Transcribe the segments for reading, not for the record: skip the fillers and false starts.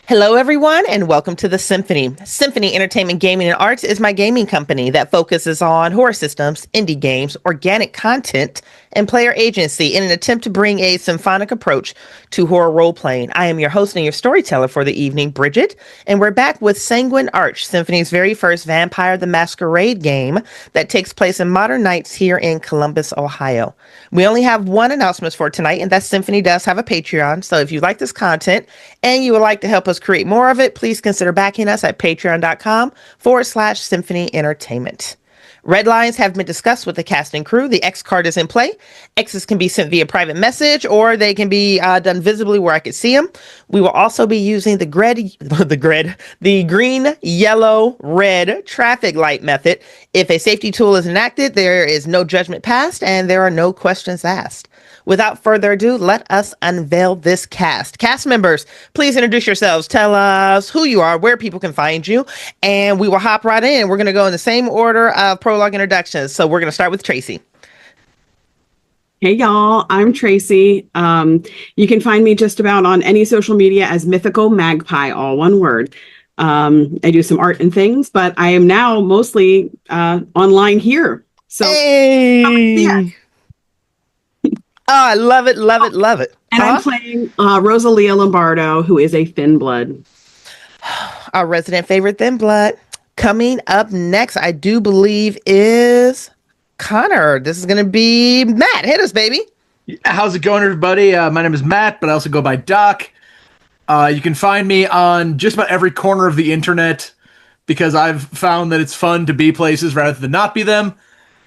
Hello, everyone, and welcome to the Symphony. Symphony Entertainment, Gaming, and Arts is my gaming company that focuses on horror systems, indie games, organic content, and player agency in an attempt to bring a symphonic approach to horror role-playing. I am your host and your storyteller for the evening, Bridgett, and we're back with Sanguine Arch, Symphony's very first Vampire the Masquerade game that takes place in modern nights here in Columbus, Ohio. We only have one announcement for tonight, and that Symphony does have a Patreon, so if you like this content and you would like to help us create more of it, please consider backing us at patreon.com/Symphony Entertainment. Red lines have been discussed with the cast and crew. The X card is in play. X's can be sent via private message, or they can be done visibly where I can see them. We will also be using the green, yellow, red traffic light method. If a safety tool is enacted, there is no judgment passed, and there are no questions asked. Without further ado, let us unveil this cast. Cast members, please introduce yourselves. Tell us who you are, where people can find you, and we will hop right in. We're going to go in the same order of prologue introductions. So we're going to start with Tracey. Hey, y'all. I'm Tracey. You can find me just about on any social media as Mythical Magpie, all one word. I do some art and things, but I am now mostly online here. So, hey. Oh, I love it, love it, love it. And I'm playing Rosalia Lombardo, who is a thin blood. Our resident favorite thin blood. Coming up next, I do believe, is Connor. This is going to be Matt. Hit us, baby. How's it going, everybody? My name is Matt, but I also go by Doc. You can find me on just about every corner of the internet because I've found that it's fun to be places rather than not be them.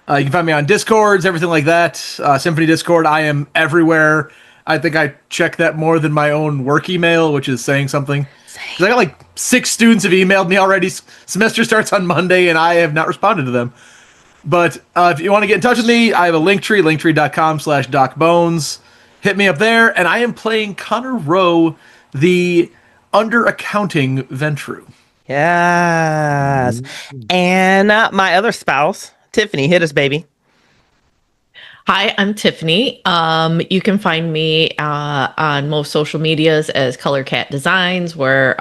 You can find me on Discords, everything like that. Symphony Discord, I am everywhere. I think I check that more than my own work email, which is saying something. 'Cause I got like 6 students have emailed me already. Semester starts on Monday, and I have not responded to them. But if you want to get in touch with me, I have a Linktree, linktree.com/DocBones. Hit me up there, and I am playing Connor Rowe, the under-accounting Ventru. Yes. And my other spouse, Tiffany. Hit us, baby. Hi, I'm Tiffany. You can find me on most social medias as Color Cat Designs, where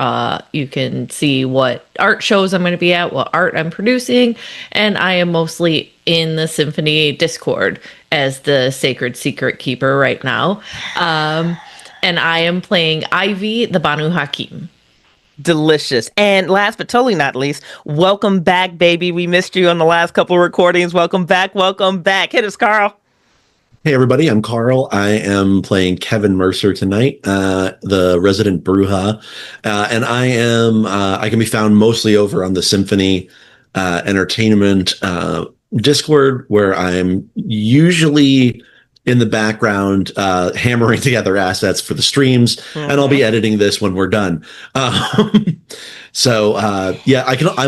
you can see what art shows I'm going to be at, what art I'm producing, and I am mostly in the Symphony Discord as the Sacred Secret Keeper right now. And I am playing Ivy, the Banu Hakim. Delicious. And last but totally not least, welcome back, baby. We missed you on the last couple of recordings. Welcome back. Welcome back. Hit us, Carl. Hey, everybody. I'm Carl. I am playing Kevin Mercer tonight, the resident Bruja. And I can be found mostly over on the Symphony Entertainment Discord, where I'm usually in the background hammering together assets for the streams, and I'll be editing this when we're done. I've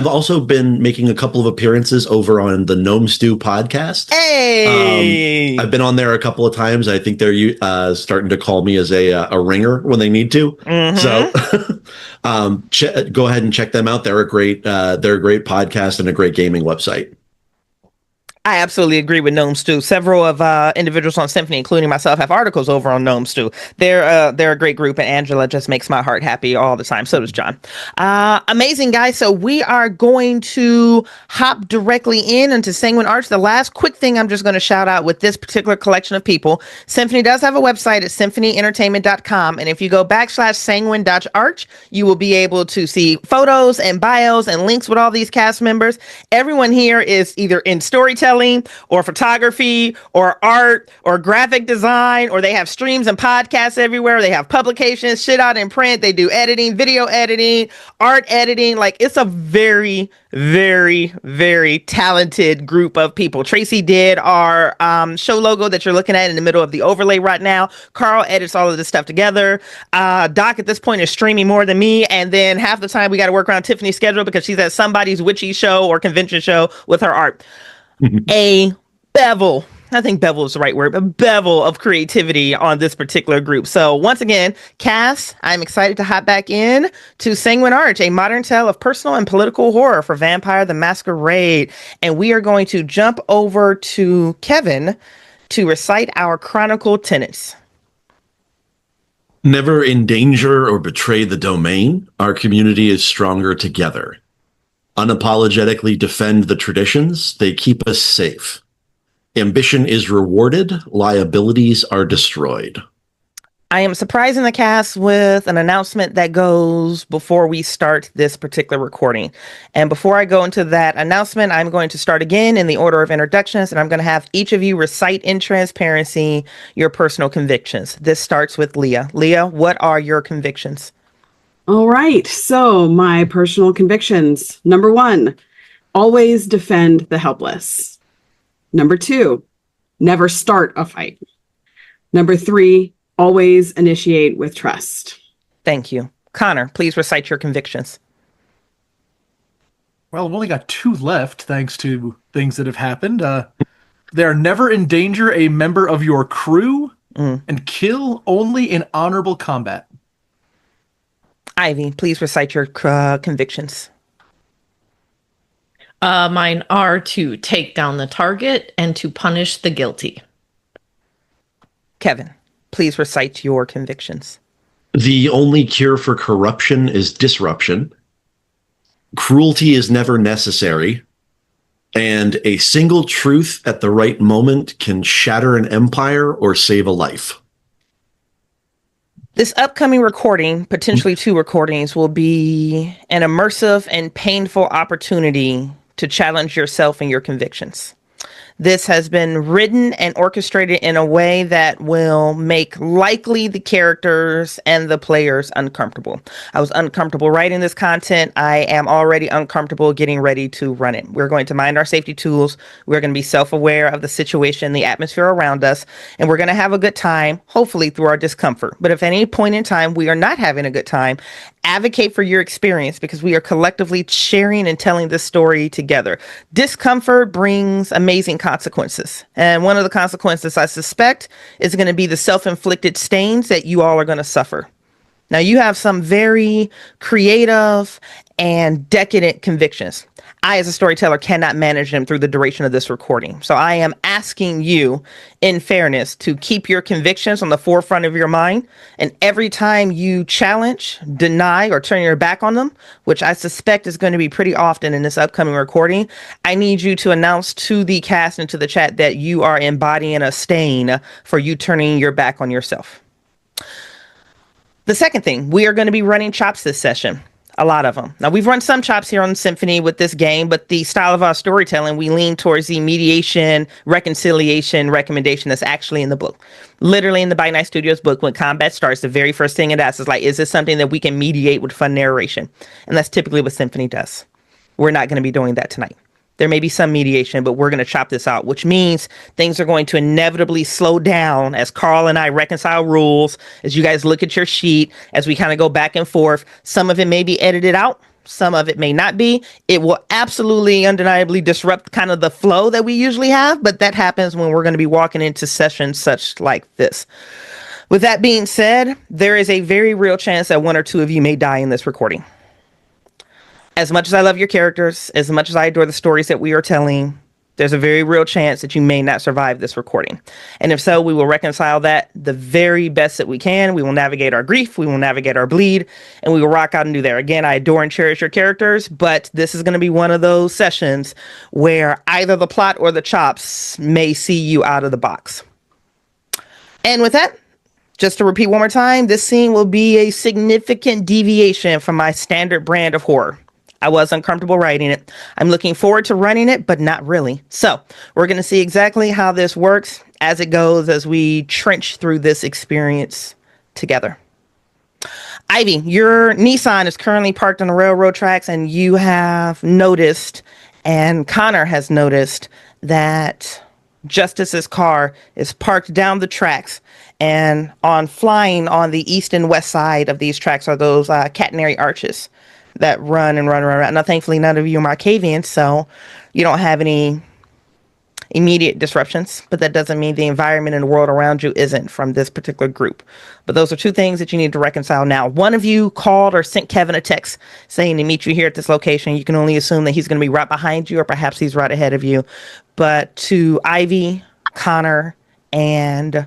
also been making a couple of appearances over on the Gnome Stew podcast. Hey, I've been on there a couple of times. I think they're starting to call me as a ringer when they need to. So go ahead and check them out. They're a great podcast and a great gaming website. I absolutely agree with Gnome Stew. Several of individuals on Symphony, including myself, have articles over on Gnome Stew. They're a great group, and Angela just makes my heart happy all the time. So does John. Amazing, guys. So we are going to hop directly into Sanguine Arch. The last quick thing I'm just going to shout out with this particular collection of people, Symphony does have a website at symphonyentertainment.com, and if you go /sanguine.arch, you will be able to see photos and bios and links with all these cast members. Everyone here is either in storytelling or photography or art or graphic design, or they have streams and podcasts everywhere. They have publications, shit out in print. They do editing, video editing, art editing. Like, it's a very, very, very talented group of people. Tracey did our show logo that you're looking at in the middle of the overlay right now. Carl edits all of this stuff together. Doc at this point is streaming more than me, and then half the time we got to work around Tiffany's schedule because she's at somebody's witchy show or convention show with her art. A bevel, I think bevel is the right word, a bevel of creativity on this particular group. So once again, Cass, I'm excited to hop back in to Sanguine Arch, a modern tale of personal and political horror for Vampire the Masquerade. And we are going to jump over to Kevin to recite our chronicle tenets. Never endanger or betray the domain. Our community is stronger together. Unapologetically defend the traditions. They keep us safe. Ambition is rewarded. Liabilities are destroyed. I am surprising the cast with an announcement that goes before we start this particular recording. And before I go into that announcement, I'm going to start again in the order of introductions, and I'm going to have each of you recite in transparency your personal convictions. This starts with Leah. Leah, what are your convictions? All right. So my personal convictions. Number 1, always defend the helpless. Number 2, never start a fight. Number 3, always initiate with trust. Thank you. Connor, please recite your convictions. Well, I've only got 2 left, thanks to things that have happened. There, never endanger a member of your crew, and kill only in honorable combat. Ivy, please recite your convictions. Mine are to take down the target and to punish the guilty. Kevin, please recite your convictions. The only cure for corruption is disruption. Cruelty is never necessary. And a single truth at the right moment can shatter an empire or save a life. This upcoming recording, potentially 2 recordings, will be an immersive and painful opportunity to challenge yourself and your convictions. This has been written and orchestrated in a way that will make likely the characters and the players uncomfortable. I was uncomfortable writing this content. I am already uncomfortable getting ready to run it. We're going to mind our safety tools. We're going to be self-aware of the situation, the atmosphere around us, and we're going to have a good time, hopefully through our discomfort. But if at any point in time we are not having a good time, advocate for your experience, because we are collectively sharing and telling this story together. Discomfort brings amazing consequences. And one of the consequences, I suspect, is going to be the self-inflicted stains that you all are going to suffer. Now, you have some very creative and decadent convictions. I, as a storyteller, cannot manage them through the duration of this recording. So I am asking you, in fairness, to keep your convictions on the forefront of your mind. And every time you challenge, deny, or turn your back on them, which I suspect is going to be pretty often in this upcoming recording, I need you to announce to the cast and to the chat that you are embodying a stain for you turning your back on yourself. The second thing, we are going to be running chops this session. A lot of them. Now, we've run some chops here on Symphony with this game, but the style of our storytelling, we lean towards the mediation, reconciliation, recommendation that's actually in the book. Literally in the By Night Studios book, when combat starts, the very first thing it asks is like, is this something that we can mediate with fun narration? And that's typically what Symphony does. We're not going to be doing that tonight. There may be some mediation, but we're going to chop this out, which means things are going to inevitably slow down as Carl and I reconcile rules, as you guys look at your sheet, as we kind of go back and forth. Some of it may be edited out. Some of it may not be. It will absolutely, undeniably disrupt kind of the flow that we usually have, but that happens when we're going to be walking into sessions such like this. With that being said, there is a very real chance that 1 or 2 of you may die in this recording. As much as I love your characters, as much as I adore the stories that we are telling, there's a very real chance that you may not survive this recording. And if so, we will reconcile that the very best that we can. We will navigate our grief, we will navigate our bleed, and we will rock out and do there. Again, I adore and cherish your characters, but this is going to be one of those sessions where either the plot or the chops may see you out of the box. And with that, just to repeat one more time, this scene will be a significant deviation from my standard brand of horror. I was uncomfortable writing it. I'm looking forward to running it, but not really. So we're going to see exactly how this works as it goes, as we trench through this experience together. Ivy, your Nissan is currently parked on the railroad tracks, and you have noticed, and Connor has noticed, that Justice's car is parked down the tracks, and flying on the east and west side of these tracks are those catenary arches that run and run around. Now, thankfully, none of you are Markavians, so you don't have any immediate disruptions, but that doesn't mean the environment and the world around you isn't from this particular group. But those are 2 things that you need to reconcile now. One of you called or sent Kevin a text saying to meet you here at this location. You can only assume that he's going to be right behind you, or perhaps he's right ahead of you. But to Ivy, Connor, and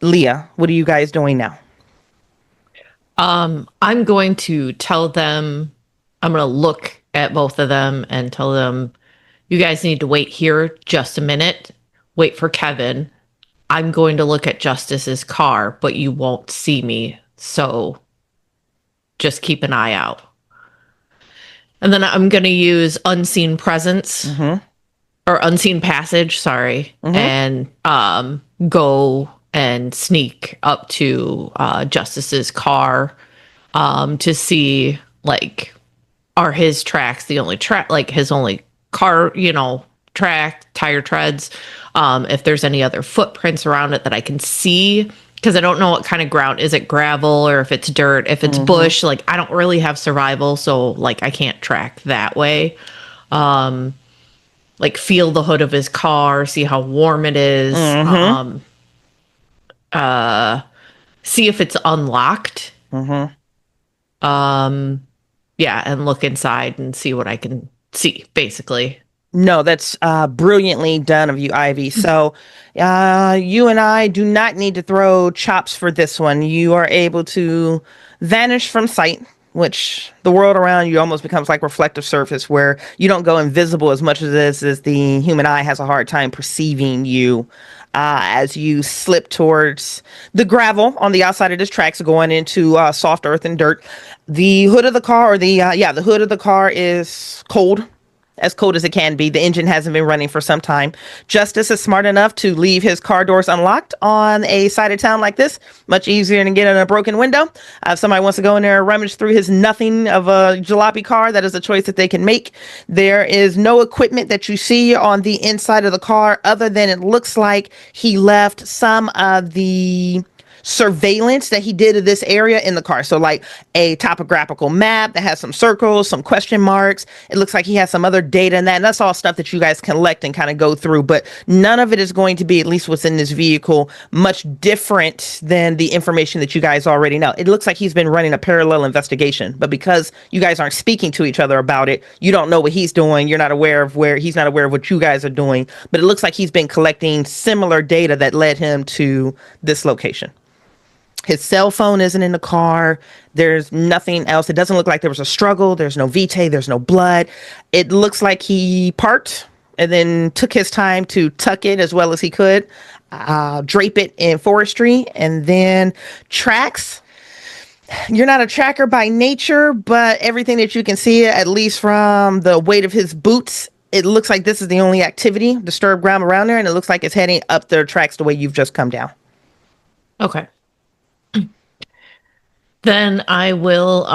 Leah, what are you guys doing now? I'm going to tell them, I'm going to look at both of them and tell them, you guys need to wait here just a minute. Wait for Kevin. I'm going to look at Justice's car, but you won't see me. So just keep an eye out. And then I'm going to use unseen presence or unseen passage, sorry, and go and sneak up to Justice's car to see, like, are his tracks the only track, like his only car, track, tire treads, if there's any other footprints around it that I can see, because I don't know what kind of ground. Is it gravel or if it's dirt? If it's bush, like, I don't really have survival, so, like, I can't track that way. Like, feel the hood of his car, see how warm it is, see if it's unlocked. Yeah, and look inside and see what I can see, basically. No, that's brilliantly done of you, Ivy. So you and I do not need to throw chops for this one. You are able to vanish from sight, which the world around you almost becomes like reflective surface, where you don't go invisible as much as the human eye has a hard time perceiving you. As you slip towards the gravel on the outside of this tracks, going into soft earth and dirt. The hood of the car, or the hood of the car is cold. As cold as it can be. The engine hasn't been running for some time. Justice is smart enough to leave his car doors unlocked on a side of town like this. Much easier than get in a broken window. If somebody wants to go in there and rummage through his nothing of a jalopy car, that is a choice that they can make. There is no equipment that you see on the inside of the car, other than it looks like he left some of the surveillance that he did of this area in the car. So, like, a topographical map that has some circles, some question marks. It looks like he has some other data in that. And that's all stuff that you guys collect and kind of go through. But none of it is going to be, at least what's in this vehicle, much different than the information that you guys already know. It looks like he's been running a parallel investigation. But because you guys aren't speaking to each other about it, you don't know what he's doing. You're not aware of he's not aware of what you guys are doing. But it looks like he's been collecting similar data that led him to this location. His cell phone isn't in the car. There's nothing else. It doesn't look like there was a struggle. There's no vitae. There's no blood. It looks like he parked and then took his time to tuck it as well as he could, drape it in forestry, and then tracks. You're not a tracker by nature, but everything that you can see, at least from the weight of his boots, it looks like this is the only activity, disturbed ground around there, and it looks like it's heading up the tracks the way you've just come down. Okay. Then I will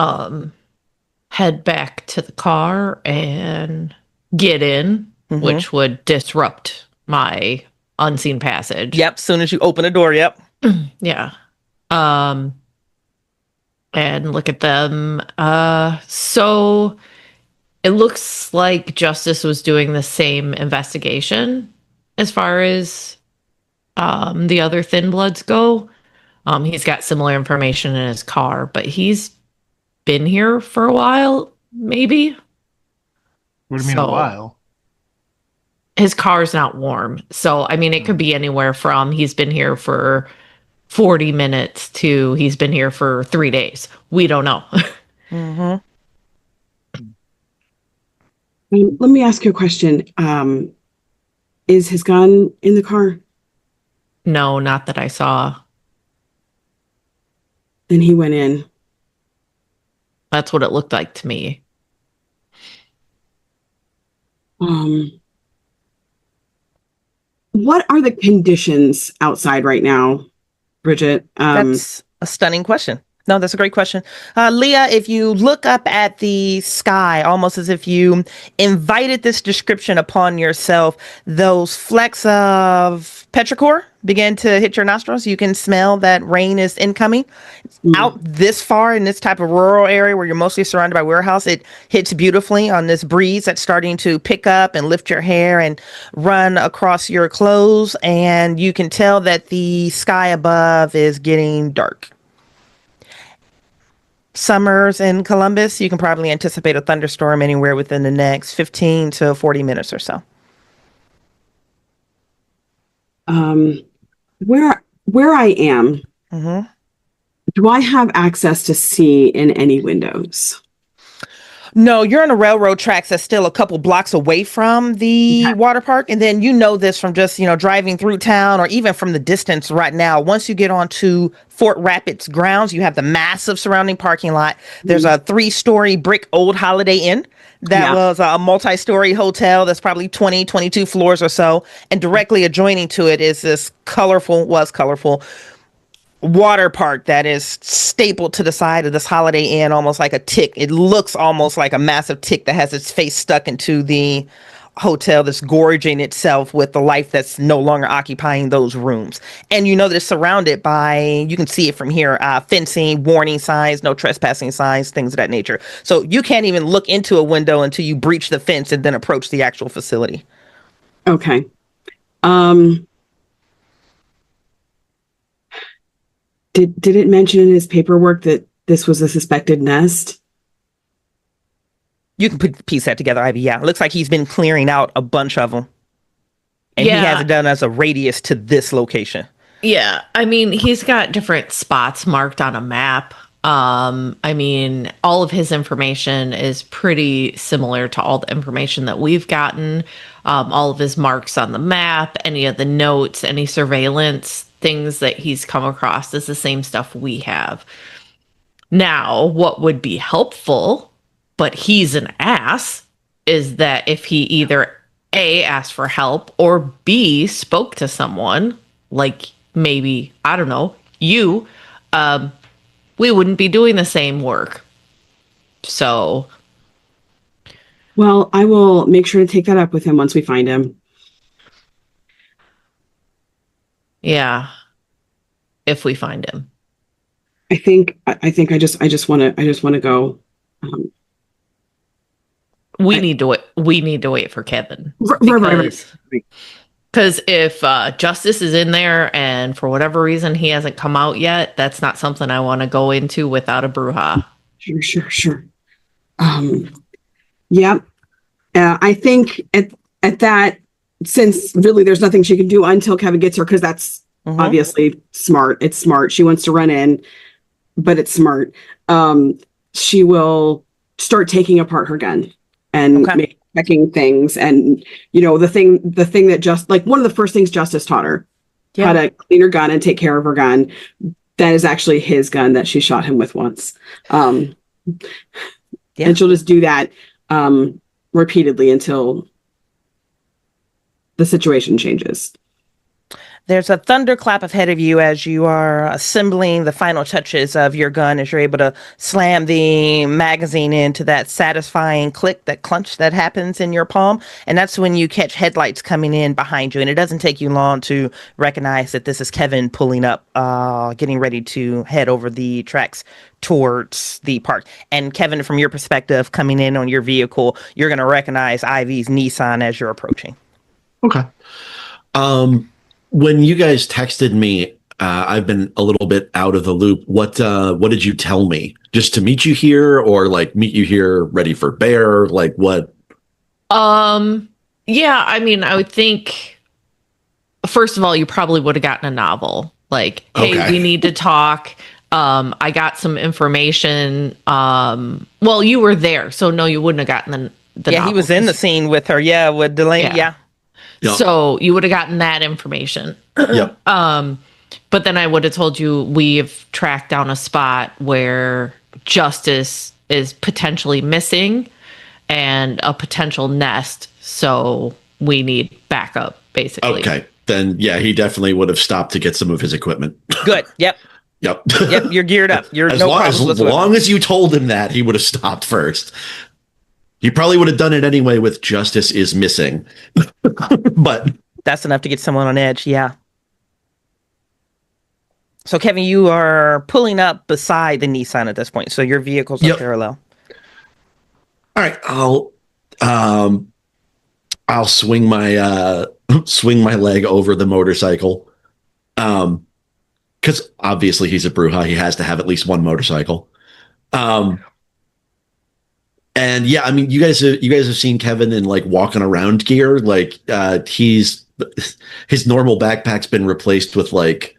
head back to the car and get in, which would disrupt my unseen passage. Yep, soon as you open the door, yep. Yeah. And look at them. So it looks like Justice was doing the same investigation as far as the other Thin Bloods go. He's got similar information in his car, but he's been here for a while, maybe. What do you mean a while? His car's not warm. So, I mean, it could be anywhere from he's been here for 40 minutes to he's been here for 3 days. We don't know. Let me ask you a question. Is his gun in the car? No, not that I saw. Then he went in. That's what it looked like to me. What are the conditions outside right now, Bridgett? That's a stunning question. No, that's a great question. Leah, if you look up at the sky, almost as if you invited this description upon yourself, those flecks of petrichor begin to hit your nostrils. You can smell that rain is incoming. Out this far in this type of rural area where you're mostly surrounded by warehouse, it hits beautifully on this breeze that's starting to pick up and lift your hair and run across your clothes. And you can tell that the sky above is getting dark. Summers in Columbus, you can probably anticipate a thunderstorm anywhere within the next 15 to 40 minutes or so. Where I am, Do I have access to see in any windows? No, you're on the railroad tracks that's still a couple blocks away from the Okay. water park. And then you know this from just, driving through town or even from the distance right now. Once you get onto Fort Rapids grounds, you have the massive surrounding parking lot. There's a 3-story brick old Holiday Inn that was a multi-story hotel that's probably 20, 22 floors or so. And directly adjoining to it is this colorful water park that is stapled to the side of this Holiday Inn, almost like a tick. It looks almost like a massive tick that has its face stuck into the hotel that's gorging itself with the life that's no longer occupying those rooms. And that it's surrounded by, you can see it from here, fencing, warning signs, no trespassing signs, things of that nature. So you can't even look into a window until you breach the fence and then approach the actual facility. Okay. Did it mention in his paperwork that this was a suspected nest? You can piece that together, Ivy. Yeah, it looks like he's been clearing out a bunch of them. And he has it done as a radius to this location. Yeah, I mean, he's got different spots marked on a map. I mean, all of his information is pretty similar to all the information that we've gotten. All of his marks on the map, any of the notes, any surveillance, things that he's come across is the same stuff we have. Now, what would be helpful, but he's an ass, is that if he either A, asked for help, or B, spoke to someone, like maybe, I don't know, you, we wouldn't be doing the same work. So. Well, I will make sure to take that up with him once we find him. Yeah. If we find him. I think I just want to go. We need to wait for Kevin. Right. Because if Justice is in there and for whatever reason he hasn't come out yet, that's not something I want to go into without a brouhaha. Sure. Yeah. I think at that, since really there's nothing she can do until Kevin gets her, because that's obviously smart. It's smart. She wants to run in, but it's smart. She will start taking apart her gun and checking things. And, the thing that just like one of the first things Justice taught her, how to clean her gun and take care of her gun. That is actually his gun that she shot him with once. And she'll just do that repeatedly until the situation changes. There's a thunderclap ahead of you as you are assembling the final touches of your gun, as you're able to slam the magazine into that satisfying click, that clench that happens in your palm. And that's when you catch headlights coming in behind you. And it doesn't take you long to recognize that this is Kevin pulling up, getting ready to head over the tracks towards the park. And Kevin, from your perspective, coming in on your vehicle, you're going to recognize Ivy's Nissan as you're approaching. Okay. When you guys texted me, I've been a little bit out of the loop. What did you tell me? Just to meet you here, or like meet you here ready for bear? Like what? Yeah, I mean, I would think first of all, you probably would have gotten a novel. Like, hey, we need to talk. I got some information. Well, you were there, so no, you wouldn't have gotten the novel. He was in the scene with her. Yeah, with Delaney. Yeah. Yep. So you would have gotten that information. Yep. But then I would have told you we've tracked down a spot where Justice is potentially missing and a potential nest. So we need backup, basically. Okay. Then, yeah, he definitely would have stopped to get some of his equipment. Good. Yep. Yep. You're geared up. You're as long as you told him that, he would have stopped first. He probably would have done it anyway with Justice is missing. But that's enough to get someone on edge. Yeah. So, Kevin, you are pulling up beside the Nissan at this point. So your vehicles are parallel. All right. I'll swing my leg over the motorcycle. Because obviously he's a Bruja. He has to have at least one motorcycle. And yeah, I mean, you guys have seen Kevin in like walking around gear. Like his normal backpack's been replaced with like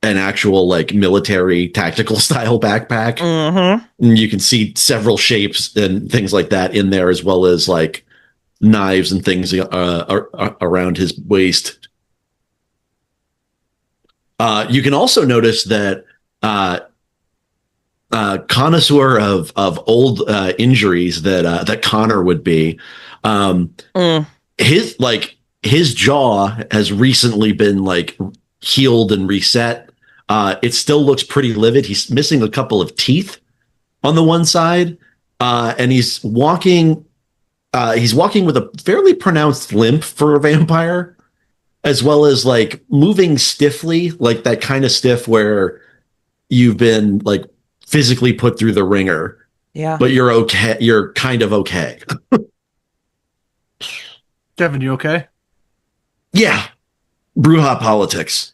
an actual like military tactical style backpack. Mm-hmm. And you can see several shapes and things like that in there, as well as like knives and things around his waist. You can also notice that connoisseur of old injuries that Connor would be. His jaw has recently been like healed and reset. It still looks pretty livid. He's missing a couple of teeth on the one side, and he's walking with a fairly pronounced limp for a vampire, as well as like moving stiffly, like that kind of stiff where you've been like physically put through the ringer. Yeah. But you're okay. You're kind of okay. Kevin, you okay? Yeah. Bruja politics.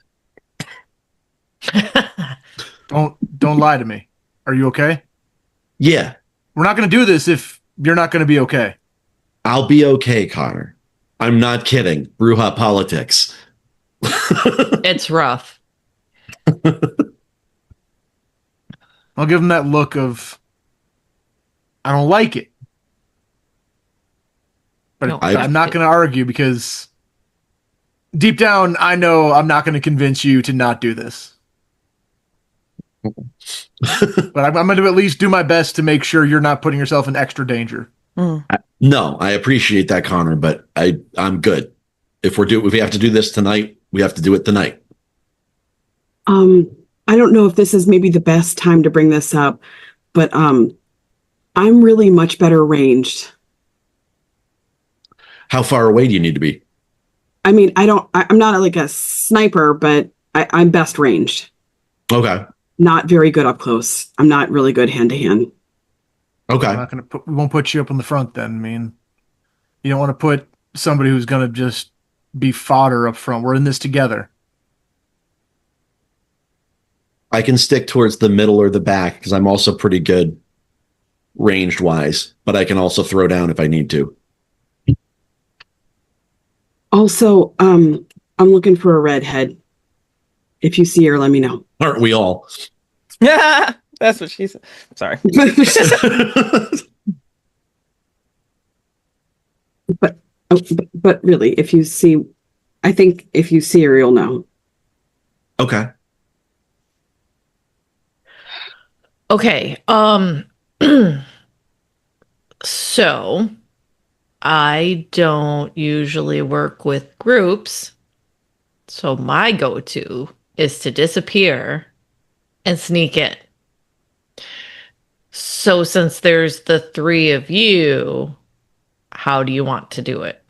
Don't lie to me. Are you okay? Yeah. We're not going to do this if you're not going to be okay. I'll be okay, Connor. I'm not kidding. Bruja politics. It's rough. I'll give him that look of, I don't like it. But No, I'm not going to argue because deep down, I know I'm not going to convince you to not do this. But I'm going to at least do my best to make sure you're not putting yourself in extra danger. No, I appreciate that, Connor, but I'm good. If we have to do this tonight, we have to do it tonight. I don't know if this is maybe the best time to bring this up, but I'm really much better ranged. How far away do you need to be? I mean, I'm not like a sniper, but I'm best ranged. Okay. Not very good up close. I'm not really good hand to hand. Okay. We won't put you up in the front then. I mean, you don't want to put somebody who's going to just be fodder up front. We're in this together. I can stick towards the middle or the back because I'm also pretty good ranged wise, but I can also throw down if I need to. Also, I'm looking for a redhead. If you see her, let me know. Aren't we all? Yeah. That's what she said. Sorry. But really, I think if you see her, you'll know. Okay. Okay. So I don't usually work with groups. So my go-to is to disappear and sneak in. So since there's the three of you, how do you want to do it?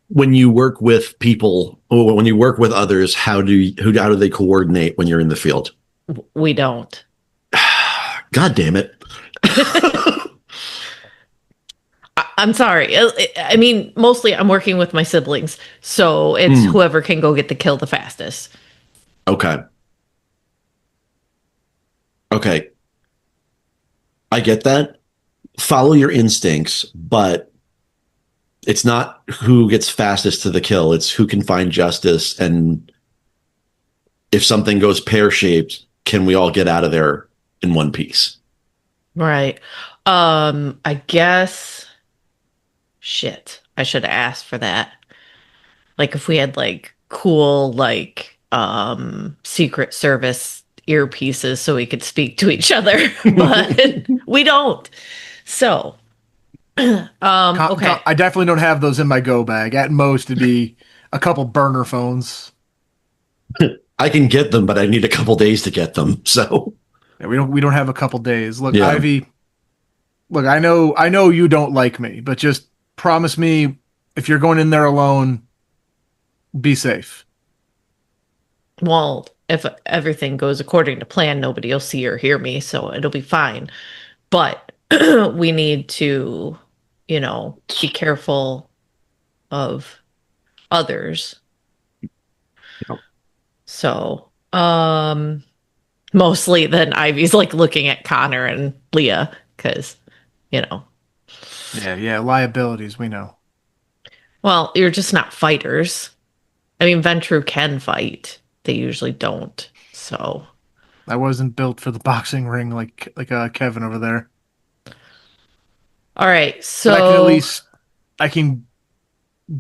When you work with people or when you work with others, how do they coordinate when you're in the field? We don't. God damn it. I'm sorry. I mean, mostly I'm working with my siblings, so it's whoever can go get the kill the fastest. Okay. Okay. I get that. Follow your instincts, but it's not who gets fastest to the kill. It's who can find justice. And if something goes pear-shaped, can we all get out of there in one piece? Right. I guess. Shit. I should have asked for that. Like if we had like cool, like, Secret Service earpieces so we could speak to each other, but we don't. So, okay. I definitely don't have those in my go bag. At most, it'd be a couple burner phones. I can get them, but I need a couple days to get them. So Yeah, we don't have a couple days. Look, Yeah. Ivy. Look, I know you don't like me, but just promise me if you're going in there alone, be safe. Well, if everything goes according to plan, nobody will see or hear me, so it'll be fine. But we need to, be careful of others. Yep. So, mostly then Ivy's like looking at Connor and Leah because, Yeah, liabilities, we know. well, you're just not fighters. I mean, Ventru can fight. they usually don't. So I wasn't built for the boxing ring like Kevin over there. all right, But I can at so least I can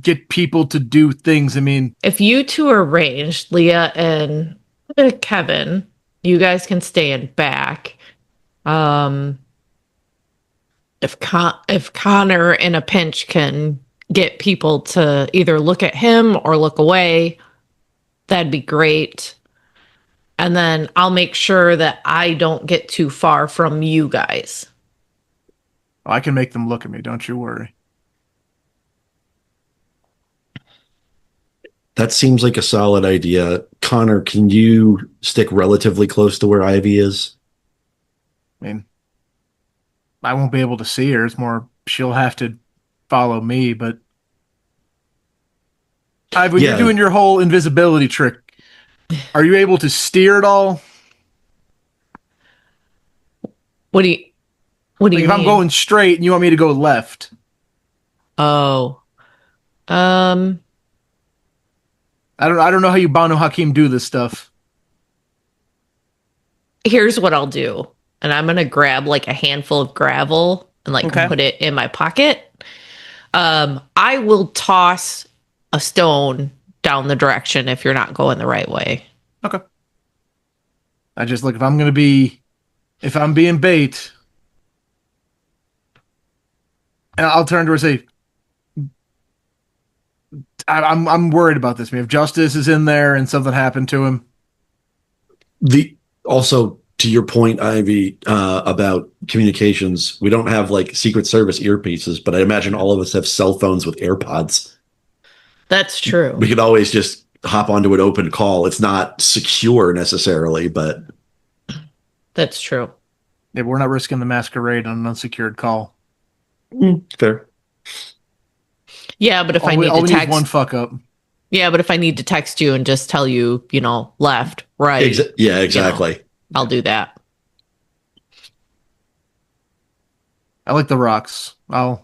get people to do things. I mean, if you two are ranged, Leah and Kevin, you guys can stay in back. If Connor in a pinch can get people to either look at him or look away, that'd be great. And then I'll make sure that I don't get too far from you guys. I can make them look at me. Don't you worry. That seems like a solid idea. Connor, can you stick relatively close to where Ivy is? I mean, I won't be able to see her. It's more she'll have to follow me. But Ivy, when Yeah. you're doing your whole invisibility trick, are you able to steer at all? What do you Like mean? if I'm going straight and you want me to go left, Oh. I don't know how you Banu Hakim do this stuff. Here's what I'll do. And I'm gonna grab like a handful of gravel and like Okay. put it in my pocket. I will toss a stone down the direction if you're not going the right way. Okay. I just look if I'm being bait, and I'll turn to her and say, I'm worried about this. I mean, if Justice is in there and something happened to him. Also, to your point, Ivy, about communications, we don't have like Secret Service earpieces, but I imagine all of us have cell phones with AirPods. That's true. We could always just hop onto an open call. It's not secure necessarily, but That's true. Yeah, we're not risking the masquerade on an unsecured call. fair. Yeah, but if I All we need to need is text one fuck up. Yeah, but if I need to text you and just tell you, left, right, Yeah, exactly. I'll do that. I like the rocks. I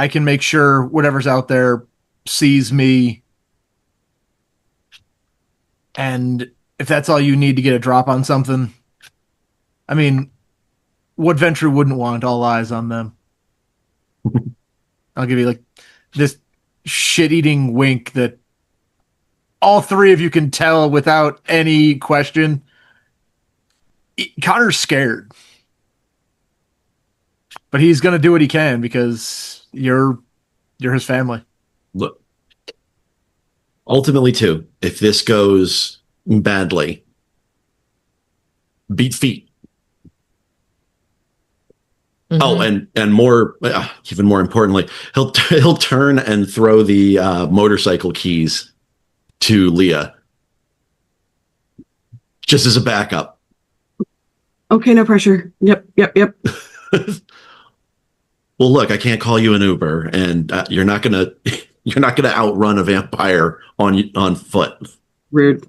can make sure whatever's out there sees me. And if that's all you need to get a drop on something, I mean, what venture wouldn't want all eyes on them? I'll give you like this shit-eating wink that all three of you can tell without any question. Connor's scared. But he's going to do what he can because you're his family. Look, ultimately, too, if this goes badly, beat feet. Mhm. Oh, and more, even more importantly, he'll turn and throw the motorcycle keys to Leah, just as a backup. Okay, no pressure. Yep. Well, look, I can't call you an Uber, and you're not gonna outrun a vampire on foot. Rude.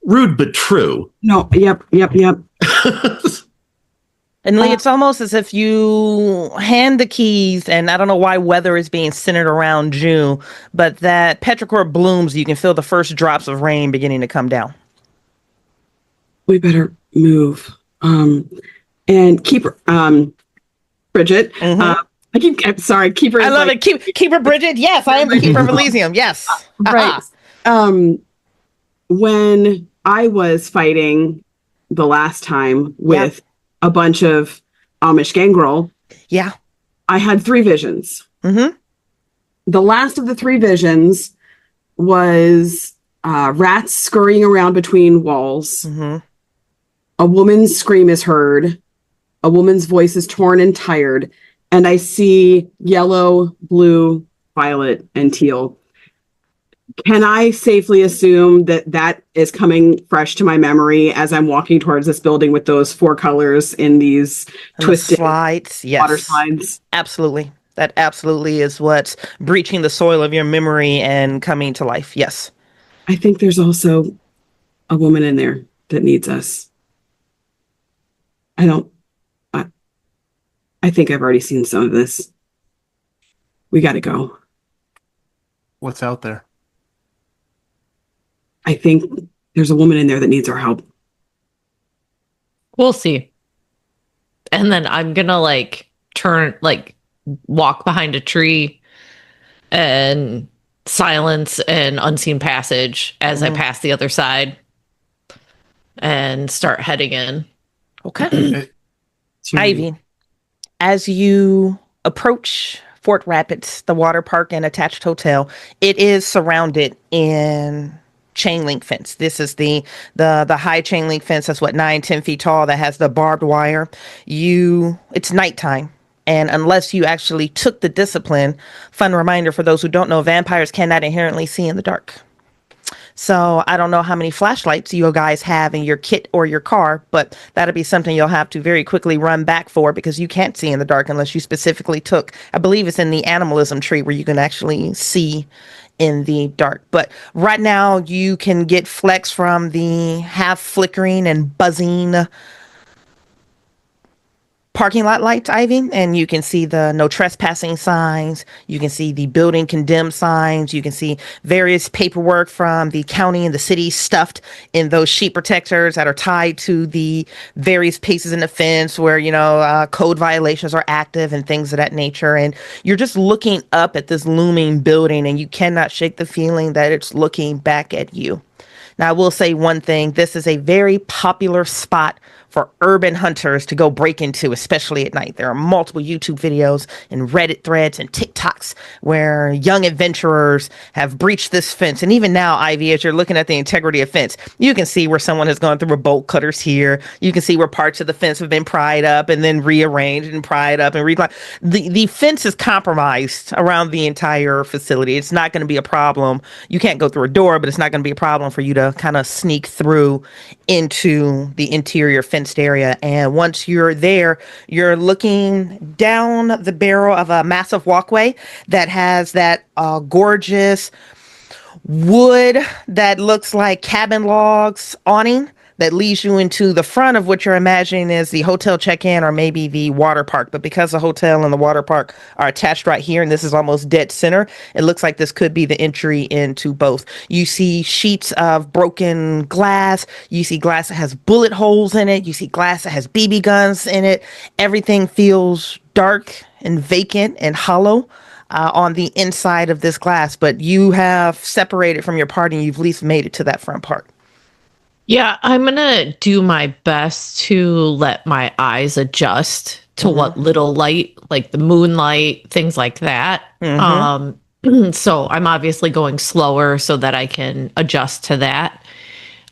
Rude, but true. No. Yep. And Lee, it's almost as if you hand the keys, and I don't know why weather is being centered around June, but that petrichor blooms, you can feel the first drops of rain beginning to come down. We better move. And keep Bridgett. Mhm. I'm sorry, keeper. I love it. Keeper Bridgett. Yes, I am the keeper of Elysium. Yes. Right. When I was fighting the last time with a bunch of Amish gangrel, Yeah. I had 3 visions. Mm-hmm. The last of the 3 visions was rats scurrying around between walls. Mm-hmm. A woman's scream is heard. A woman's voice is torn and tired. And I see yellow, blue, violet, and teal. Can I safely assume that is coming fresh to my memory as I'm walking towards this building with those 4 colors in these twisted slides? Yes. water slides? Absolutely. That absolutely is what's breaching the soil of your memory and coming to life. Yes. I think there's also a woman in there that needs us. I think I've already seen some of this. We got to go. What's out there? I think there's a woman in there that needs our help. We'll see. And then I'm gonna walk behind a tree and silence and unseen passage as I pass the other side and start heading in. Okay. To- Ivy, as you approach Fort Rapids, the water park and attached hotel, it is surrounded in chain link fence. This is the high chain link fence that's what 9-10 feet tall that has the barbed wire. It's nighttime. And unless you actually took the discipline, fun reminder for those who don't know, vampires cannot inherently see in the dark. So I don't know how many flashlights you guys have in your kit or your car, but that'll be something you'll have to very quickly run back for because you can't see in the dark unless you specifically took, I believe it's in the animalism tree where you can actually see in the dark. But right now you can get flex from the half flickering and buzzing parking lot lights, Ivy, and you can see the no trespassing signs. You can see the building condemned signs. You can see various paperwork from the county and the city stuffed in those sheet protectors that are tied to the various pieces in the fence where, code violations are active and things of that nature. And you're just looking up at this looming building and you cannot shake the feeling that it's looking back at you. Now, I will say one thing. This is a very popular spot for urban hunters to go break into, especially at night. There are multiple YouTube videos and Reddit threads and TikToks where young adventurers have breached this fence. And even now, Ivy, as you're looking at the integrity of fence, you can see where someone has gone through a bolt cutters here. You can see where parts of the fence have been pried up and then rearranged and pried up and reclined. The fence is compromised around the entire facility. It's not going to be a problem. You can't go through a door, but it's not going to be a problem for you to kind of sneak through into the interior fenced area. And once you're there, you're looking down the barrel of a massive walkway that has that gorgeous wood that looks like cabin logs awning that leads you into the front of what you're imagining is the hotel check-in or maybe the water park. But because the hotel and the water park are attached right here, and this is almost dead center, it looks like this could be the entry into both. You see sheets of broken glass. You see glass that has bullet holes in it. You see glass that has BB guns in it. Everything feels dark and vacant and hollow on the inside of this glass. But you have separated from your party and you've at least made it to that front part. Yeah, I'm going to do my best to let my eyes adjust to what little light, like the moonlight, things like that. So I'm obviously going slower so that I can adjust to that.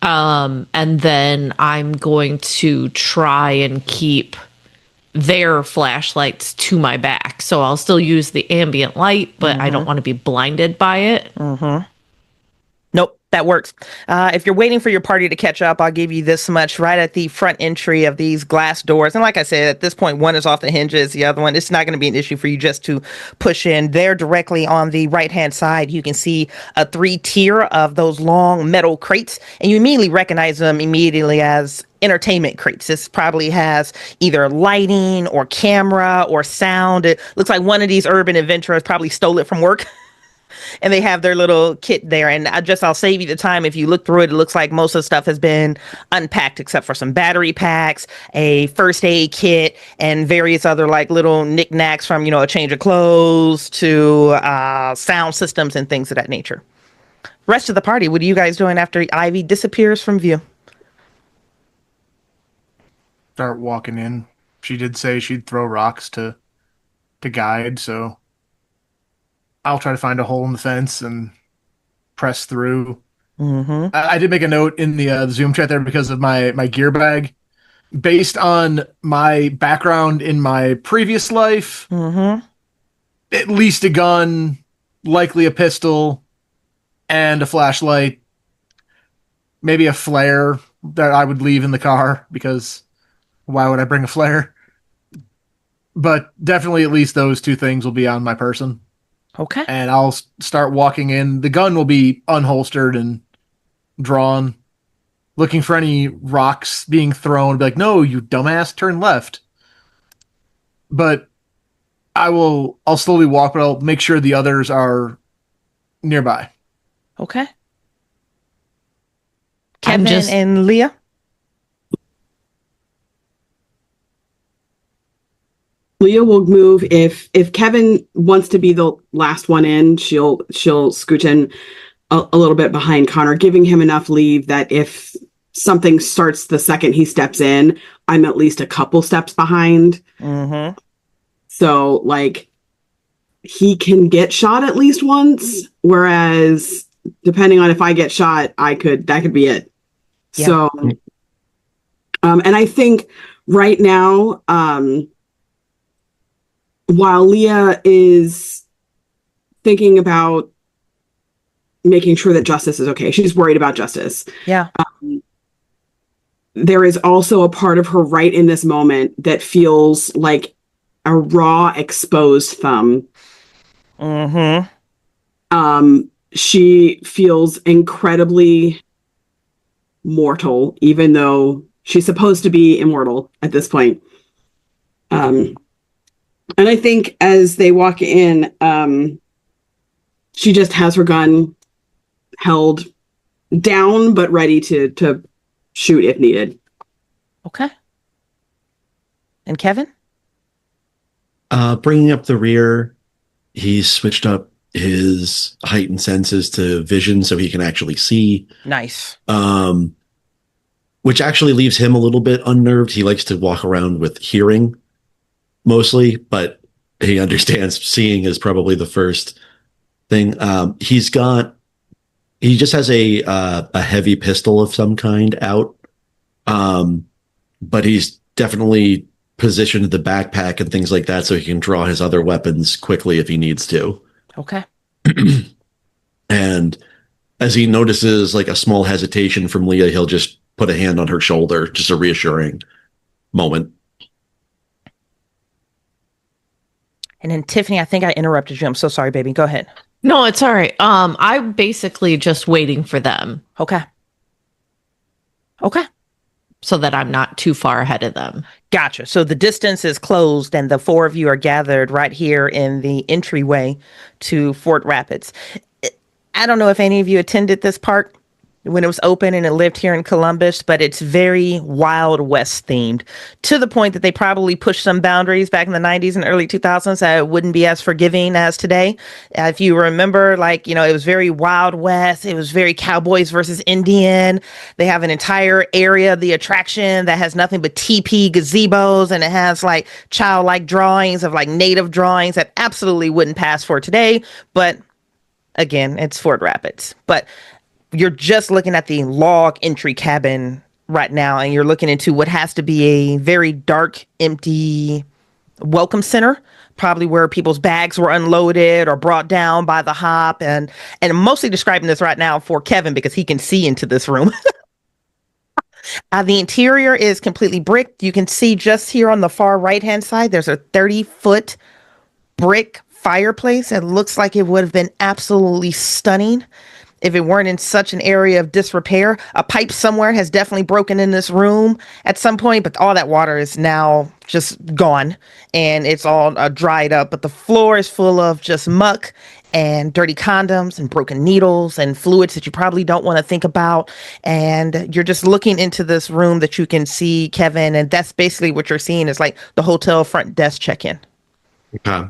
And then I'm going to try and keep their flashlights to my back. So I'll still use the ambient light, but I don't want to be blinded by it. Nope, that works. If you're waiting for your party to catch up, I'll give you this much right at the front entry of these glass doors. And like I said, at this point, one is off the hinges. The other one, it's not going to be an issue for you just to push in. There directly on the right-hand side, you can see a 3-tier of those long metal crates. And you immediately recognize them immediately as entertainment crates. This probably has either lighting or camera or sound. It looks like one of these urban adventurers probably stole it from work. And they have their little kit there. And I'll save you the time. If you look through it, it looks like most of the stuff has been unpacked except for some battery packs, a first aid kit, and various other like little knickknacks from, a change of clothes to sound systems and things of that nature. Rest of the party, what are you guys doing after Ivy disappears from view? Start walking in. She did say she'd throw rocks to guide, so I'll try to find a hole in the fence and press through. I did make a note in the Zoom chat there because of my gear bag. Based on my background in my previous life, at least a gun, likely a pistol, and a flashlight. Maybe a flare that I would leave in the car because why would I bring a flare? But definitely at least those two things will be on my person. Okay. And I'll start walking in. The gun will be unholstered and drawn, looking for any rocks being thrown. Be like, no, you dumbass, turn left. But I'll slowly walk, but I'll make sure the others are nearby. Okay. Kevin and Leah? Leah will move if Kevin wants to be the last one in, she'll scooch in a little bit behind Connor, giving him enough leave that if something starts the second he steps in, I'm at least a couple steps behind. Mm-hmm. So like he can get shot at least once, whereas depending on if I get shot, that could be it. Yeah. So and I think right now, while Leah is thinking about making sure that Justice is okay, she's worried about Justice. Yeah. There is also a part of her right in this moment that feels like a raw, exposed thumb. Mm-hmm. She feels incredibly mortal, even though she's supposed to be immortal at this point. And I think as they walk in, she just has her gun held down, but ready to shoot if needed. Okay. And Kevin? Bringing up the rear, he's switched up his heightened senses to vision so he can actually see. Nice. Which actually leaves him a little bit unnerved. He likes to walk around with hearing mostly, but he understands seeing is probably the first thing. He just has a heavy pistol of some kind out. But he's definitely positioned the backpack and things like that so he can draw his other weapons quickly if he needs to. Okay. And as he notices like a small hesitation from Leah, he'll just put a hand on her shoulder, just a reassuring moment. And then Tiffany, I think I interrupted you. I'm so sorry, baby. Go ahead. No, it's all right. I'm basically just waiting for them Okay. Okay. so that I'm not too far ahead of them. Gotcha. So the distance is closed and the four of you are gathered right here in the entryway to Fort Rapids. I don't know if any of you attended this park when it was open and it lived here in Columbus, but it's very Wild West themed to the point that they probably pushed some boundaries back in the 90s and early 2000s that it wouldn't be as forgiving as today. If you remember, it was very Wild West. It was very Cowboys versus Indian. They have an entire area of the attraction that has nothing but teepee gazebos, and it has like childlike drawings of like native drawings that absolutely wouldn't pass for today. But again, it's Fort Rapids. But you're just looking at the log entry cabin right now, and you're looking into what has to be a very dark, empty welcome center, probably where people's bags were unloaded or brought down by the hop. And I'm mostly describing this right now for Kevin because he can see into this room. The interior is completely brick. You can see just here on the far right-hand side, there's a 30-foot brick fireplace. It looks like it would have been absolutely stunning if it weren't in such an area of disrepair. A pipe somewhere has definitely broken in this room at some point, but all that water is now just gone and it's all dried up. But the floor is full of just muck and dirty condoms and broken needles and fluids that you probably don't want to think about. And you're just looking into this room that you can see, Kevin, and that's basically what you're seeing is like the hotel front desk check-in. Okay.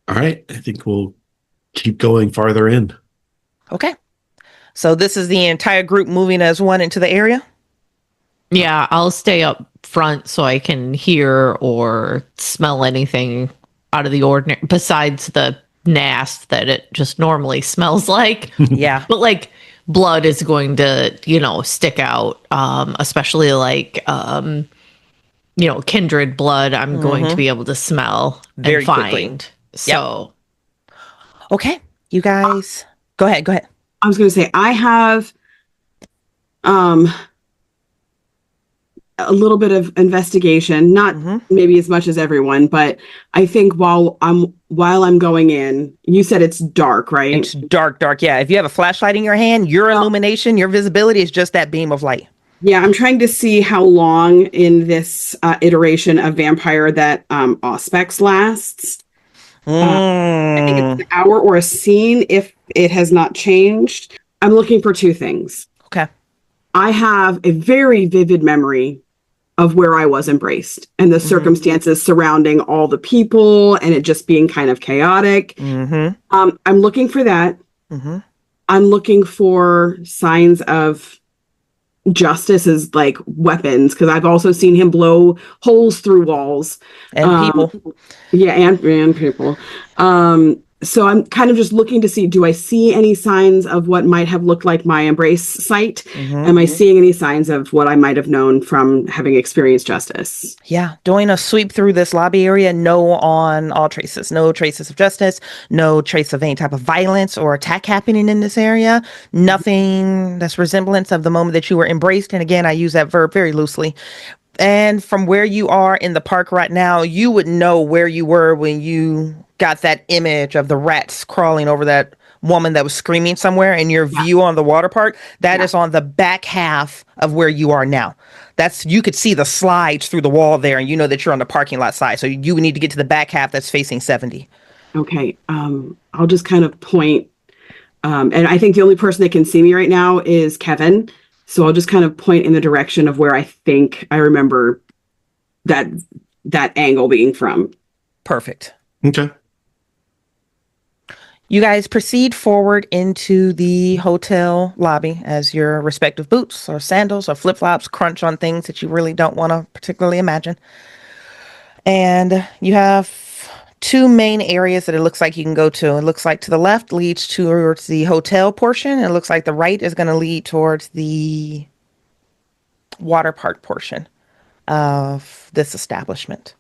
All right. I think we'll keep going farther in. Okay. So this is the entire group moving as one into the area? Yeah, I'll stay up front so I can hear or smell anything out of the ordinary besides the nast that it just normally smells like. Yeah. But like blood is going to, stick out, especially like, kindred blood. I'm going to be able to smell Very and quickly. find. So, Okay. You guys, go ahead. I was going to say, I have a little bit of investigation, not maybe as much as everyone, but I think while I'm going in, you said it's dark, right? It's dark. Yeah. If you have a flashlight in your hand, your illumination, your visibility is just that beam of light. Yeah, I'm trying to see how long in this iteration of vampire that Auspex lasts. I think it's Mm, an hour or a scene if it has not changed. I'm looking for two things. okay. I have a very vivid memory of where I was embraced and the Mm-hmm. circumstances surrounding all the people and it just being kind of chaotic. Mm-hmm. I'm looking for that. Mm-hmm. I'm looking for signs of justice as like weapons because I've also seen him blow holes through walls. And Um, people. yeah, and people. So I'm kind of just looking to see, do I see any signs of what might have looked like my embrace site? Mm-hmm. Am I seeing any signs of what I might have known from having experienced justice? Yeah, doing a sweep through this lobby area, no on all traces, no traces of justice, no trace of any type of violence or attack happening in this area, nothing that's resemblance of the moment that you were embraced. And again, I use that verb very loosely. And from where you are in the park right now, you would know where you were when you got that image of the rats crawling over that woman that was screaming somewhere, and your Yeah, view on the water park, that yeah. is on the back half of where you are now. That's, you could see the slides through the wall there, and you know that you're on the parking lot side. So you would need to get to the back half that's facing 70. Okay. I'll just kind of point. And I think the only person that can see me right now is Kevin. So I'll just kind of point in the direction of where I think I remember that that angle being from. Perfect. Okay. You guys proceed forward into the hotel lobby as your respective boots or sandals or flip-flops crunch on things that you really don't want to particularly imagine. And you have two main areas that it looks like you can go to. It looks like to the left leads towards the hotel portion. And it looks like the right is going to lead towards the water park portion of this establishment.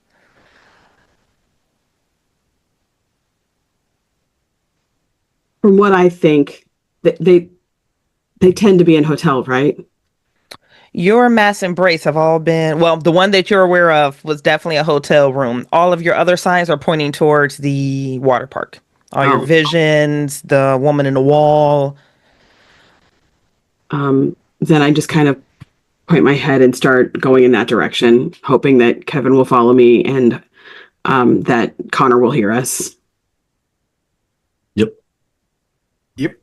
From what I think, they tend to be in hotels, right? Your mass embrace have all been, well, the one that you're aware of was definitely a hotel room. All of your other signs are pointing towards the water park. All your Oh, visions, the woman in the wall. then I just kind of point my head and start going in that direction, hoping that Kevin will follow me and that Connor will hear us. Yep. Yep.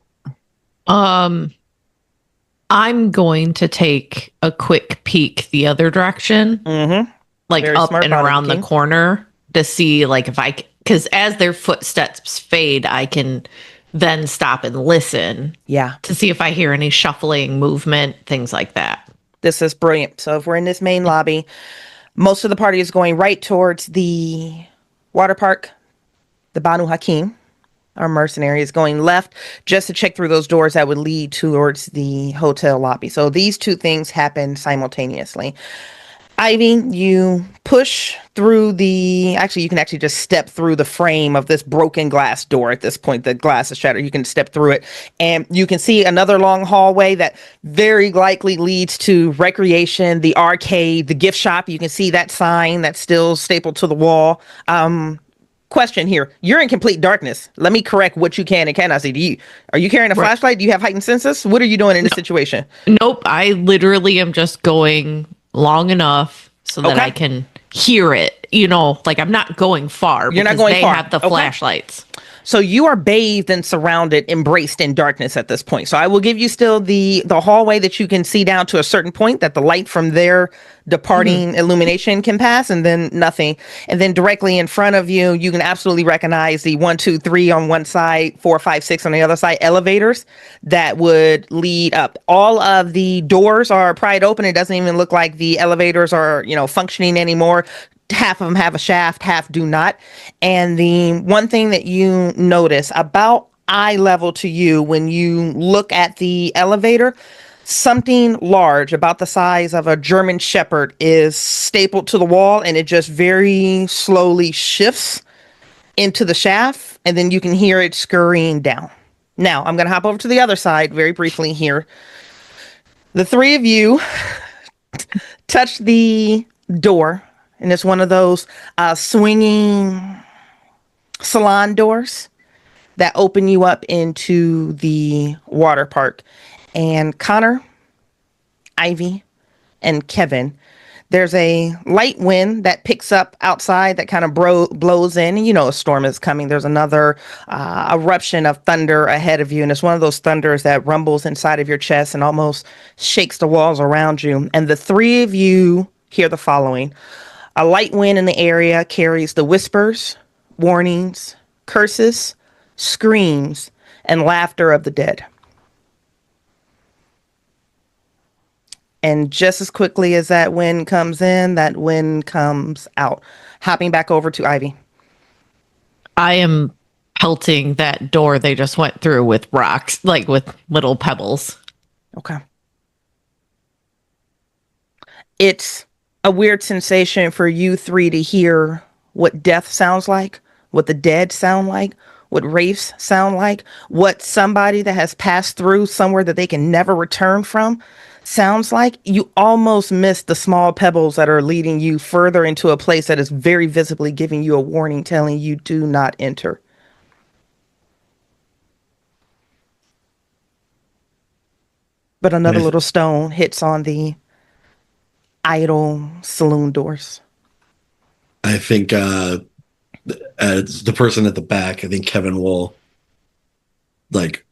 I'm going to take a quick peek the other direction, Mm-hmm. like Very up smart, and Bonnie around the King. corner to see like if because as their footsteps fade, I can then stop and listen Yeah, to see if I hear any shuffling, movement, things like that. this is brilliant. So if we're in this main lobby, most of the party is going right towards the water park. The Banu Hakim, our mercenary, is going left just to check through those doors that would lead towards the hotel lobby. So these two things happen simultaneously. Ivy, you push through you can actually just step through the frame of this broken glass door at this point. The glass is shattered. You can step through it and you can see another long hallway that very likely leads to recreation, the arcade, the gift shop. You can see that sign that's still stapled to the wall. Question here. You're in complete darkness. Let me correct what you can and cannot see. Are you carrying a Right. flashlight? Do you have heightened senses? What are you doing in this situation? Nope, I literally am just going long enough so that Okay. I can hear it. Like I'm not going far You're not because going they far. have the Okay. flashlights. So you are bathed and surrounded, embraced in darkness at this point. So I will give you still the hallway that you can see down to a certain point that the light from their departing illumination can pass, and then nothing. And then directly in front of you, you can absolutely recognize the 1, 2, 3 on one side, 4, 5, 6 on the other side, elevators that would lead up. All of the doors are pried open. It doesn't even look like the elevators are, functioning anymore. Half of them have a shaft, half do not. And the one thing that you notice about eye level to you when you look at the elevator, something large about the size of a German Shepherd is stapled to the wall, and it just very slowly shifts into the shaft, and then you can hear it scurrying down. Now, I'm going to hop over to the other side very briefly here. The three of you touch the door, and it's one of those swinging salon doors that open you up into the water park. And Connor, Ivy, and Kevin. There's a light wind that picks up outside that kind of blows in. And you know a storm is coming. There's another eruption of thunder ahead of you. And it's one of those thunders that rumbles inside of your chest and almost shakes the walls around you. And the three of you hear the following. A light wind in the area carries the whispers, warnings, curses, screams, and laughter of the dead. And just as quickly as that wind comes in, that wind comes out. Hopping back over to Ivy. I am pelting that door they just went through with rocks, like with little pebbles. Okay. It's a weird sensation for you three to hear what death sounds like, what the dead sound like, what wraiths sound like, what somebody that has passed through somewhere that they can never return from sounds like. You almost miss the small pebbles that are leading you further into a place that is very visibly giving you a warning, telling you do not enter. But another little stone hits on the idle saloon doors. I think as the person at the back, I think Kevin will like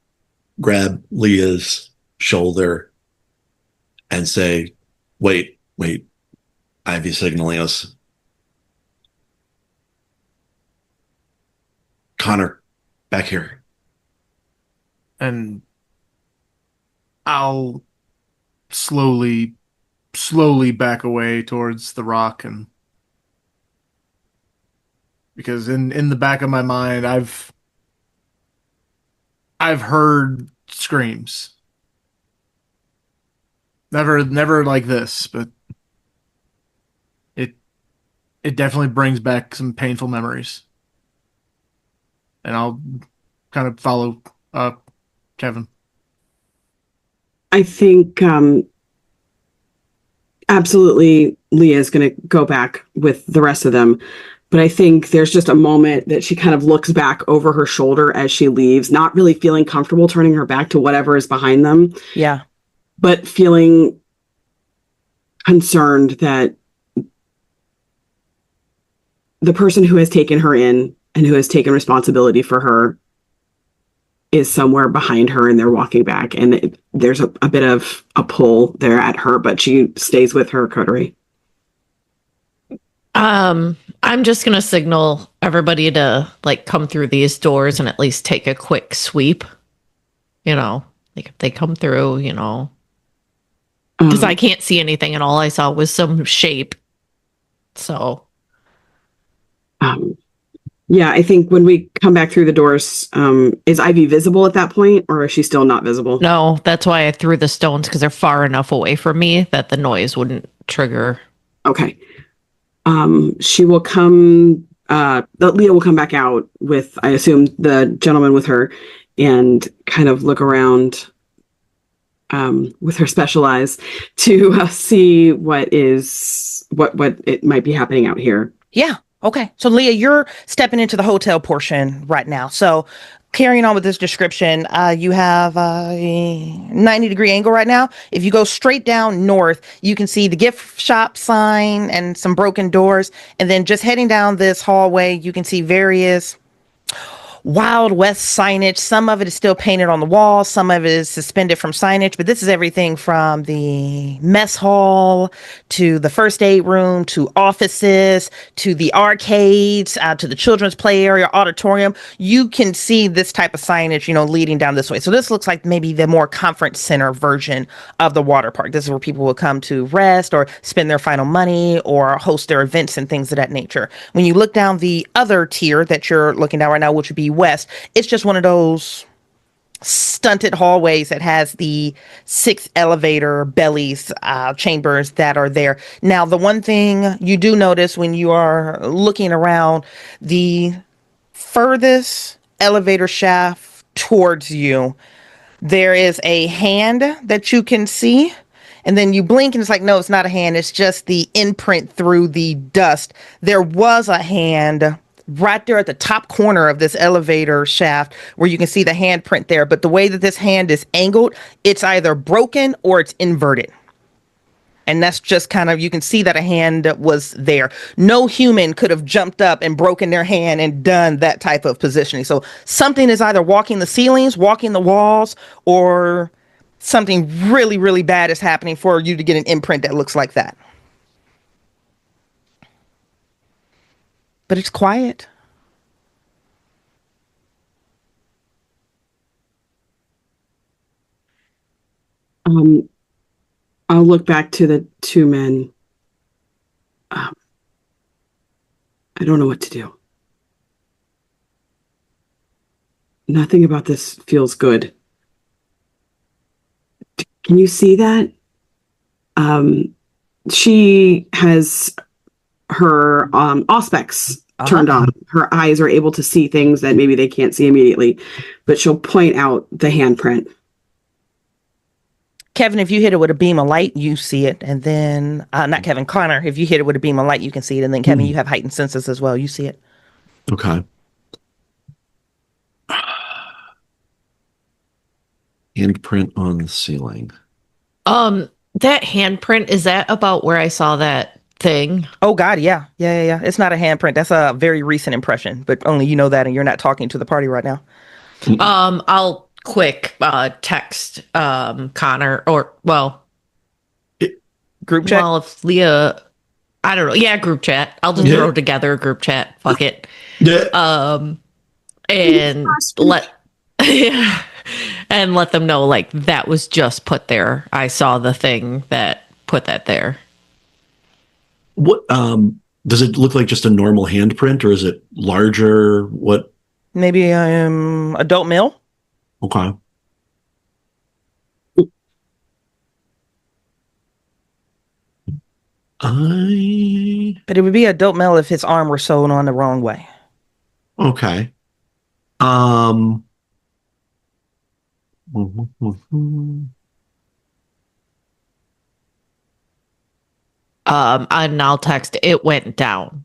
grab Leah's shoulder and say, wait, Ivy signaling us. Connor, back here. And I'll slowly back away towards the rock, and because in the back of my mind I've heard screams. Never like this, but it definitely brings back some painful memories. And I'll kind of follow Kevin. I think absolutely Leah is going to go back with the rest of them. But I think there's just a moment that she kind of looks back over her shoulder as she leaves, not really feeling comfortable turning her back to whatever is behind them. Yeah. But feeling concerned that the person who has taken her in and who has taken responsibility for her is somewhere behind her, and they're walking back, and there's a bit of a pull there at her, but she stays with her coterie. I'm just gonna signal everybody to like come through these doors and at least take a quick sweep. You know, like if they come through, you know, because I can't see anything, and all I saw was some shape. So, yeah, I think when we come back through the doors, is Ivy visible at that point, or is she still not visible? no, that's why I threw the stones, because they're far enough away from me that the noise wouldn't trigger. Okay. She will come, Leah will come back out with, I assume, the gentleman with her, and kind of look around with her special eyes to see what it might be happening out here. Yeah. Okay. So Leah, you're stepping into the hotel portion right now. So carrying on with this description, you have a 90-degree angle right now. If you go straight down north, you can see the gift shop sign and some broken doors. And then just heading down this hallway, you can see various Wild West signage. Some of it is still painted on the wall. Some of it is suspended from signage. But this is everything from the mess hall to the first aid room to offices to the arcades to the children's play area, auditorium. You can see this type of signage, you know, leading down this way. So this looks like maybe the more conference center version of the water park. This is where people will come to rest or spend their final money or host their events and things of that nature. When you look down the other tier that you're looking down right now, which would be west, it's just one of those stunted hallways that has the 6 elevator bellies, chambers that are there. Now, the one thing you do notice when you are looking around, the furthest elevator shaft towards you, there is a hand that you can see. And then you blink and it's like, no, it's not a hand. It's just the imprint through the dust. There was a hand right there at the top corner of this elevator shaft where you can see the handprint there. But the way that this hand is angled, it's either broken or it's inverted. And that's just kind of, you can see that a hand was there. No human could have jumped up and broken their hand and done that type of positioning. So something is either walking the ceilings, walking the walls, or something really, really bad is happening for you to get an imprint that looks like that. But it's quiet. I'll look back to the two men. I don't know what to do. Nothing about this feels good. Can you see that? She has her auspex turned on. Her eyes are able to see things that maybe they can't see immediately, but she'll point out the handprint. Kevin, if you hit it with a beam of light, you see it. And then, not Kevin, Connor, if you hit it with a beam of light, you can see it. And then, Kevin, you have heightened senses as well. You see it. Okay. Handprint on the ceiling. That handprint, is that about where I saw that thing? Oh, God, yeah. Yeah. It's not a handprint. That's a very recent impression, but only you know that, and you're not talking to the party right now. I'll quick text Connor, or group chat. Well, if Leah, I don't know. Yeah, group chat. I'll just throw together a group chat. Fuck it. Yeah. And let them know, like, that was just put there. I saw the thing that put that there. What does it look like? Just a normal handprint, or is it larger? What? Maybe I am adult male. Okay. But it would be adult male if his arm were sewn on the wrong way. Okay. And I'll text, it went down,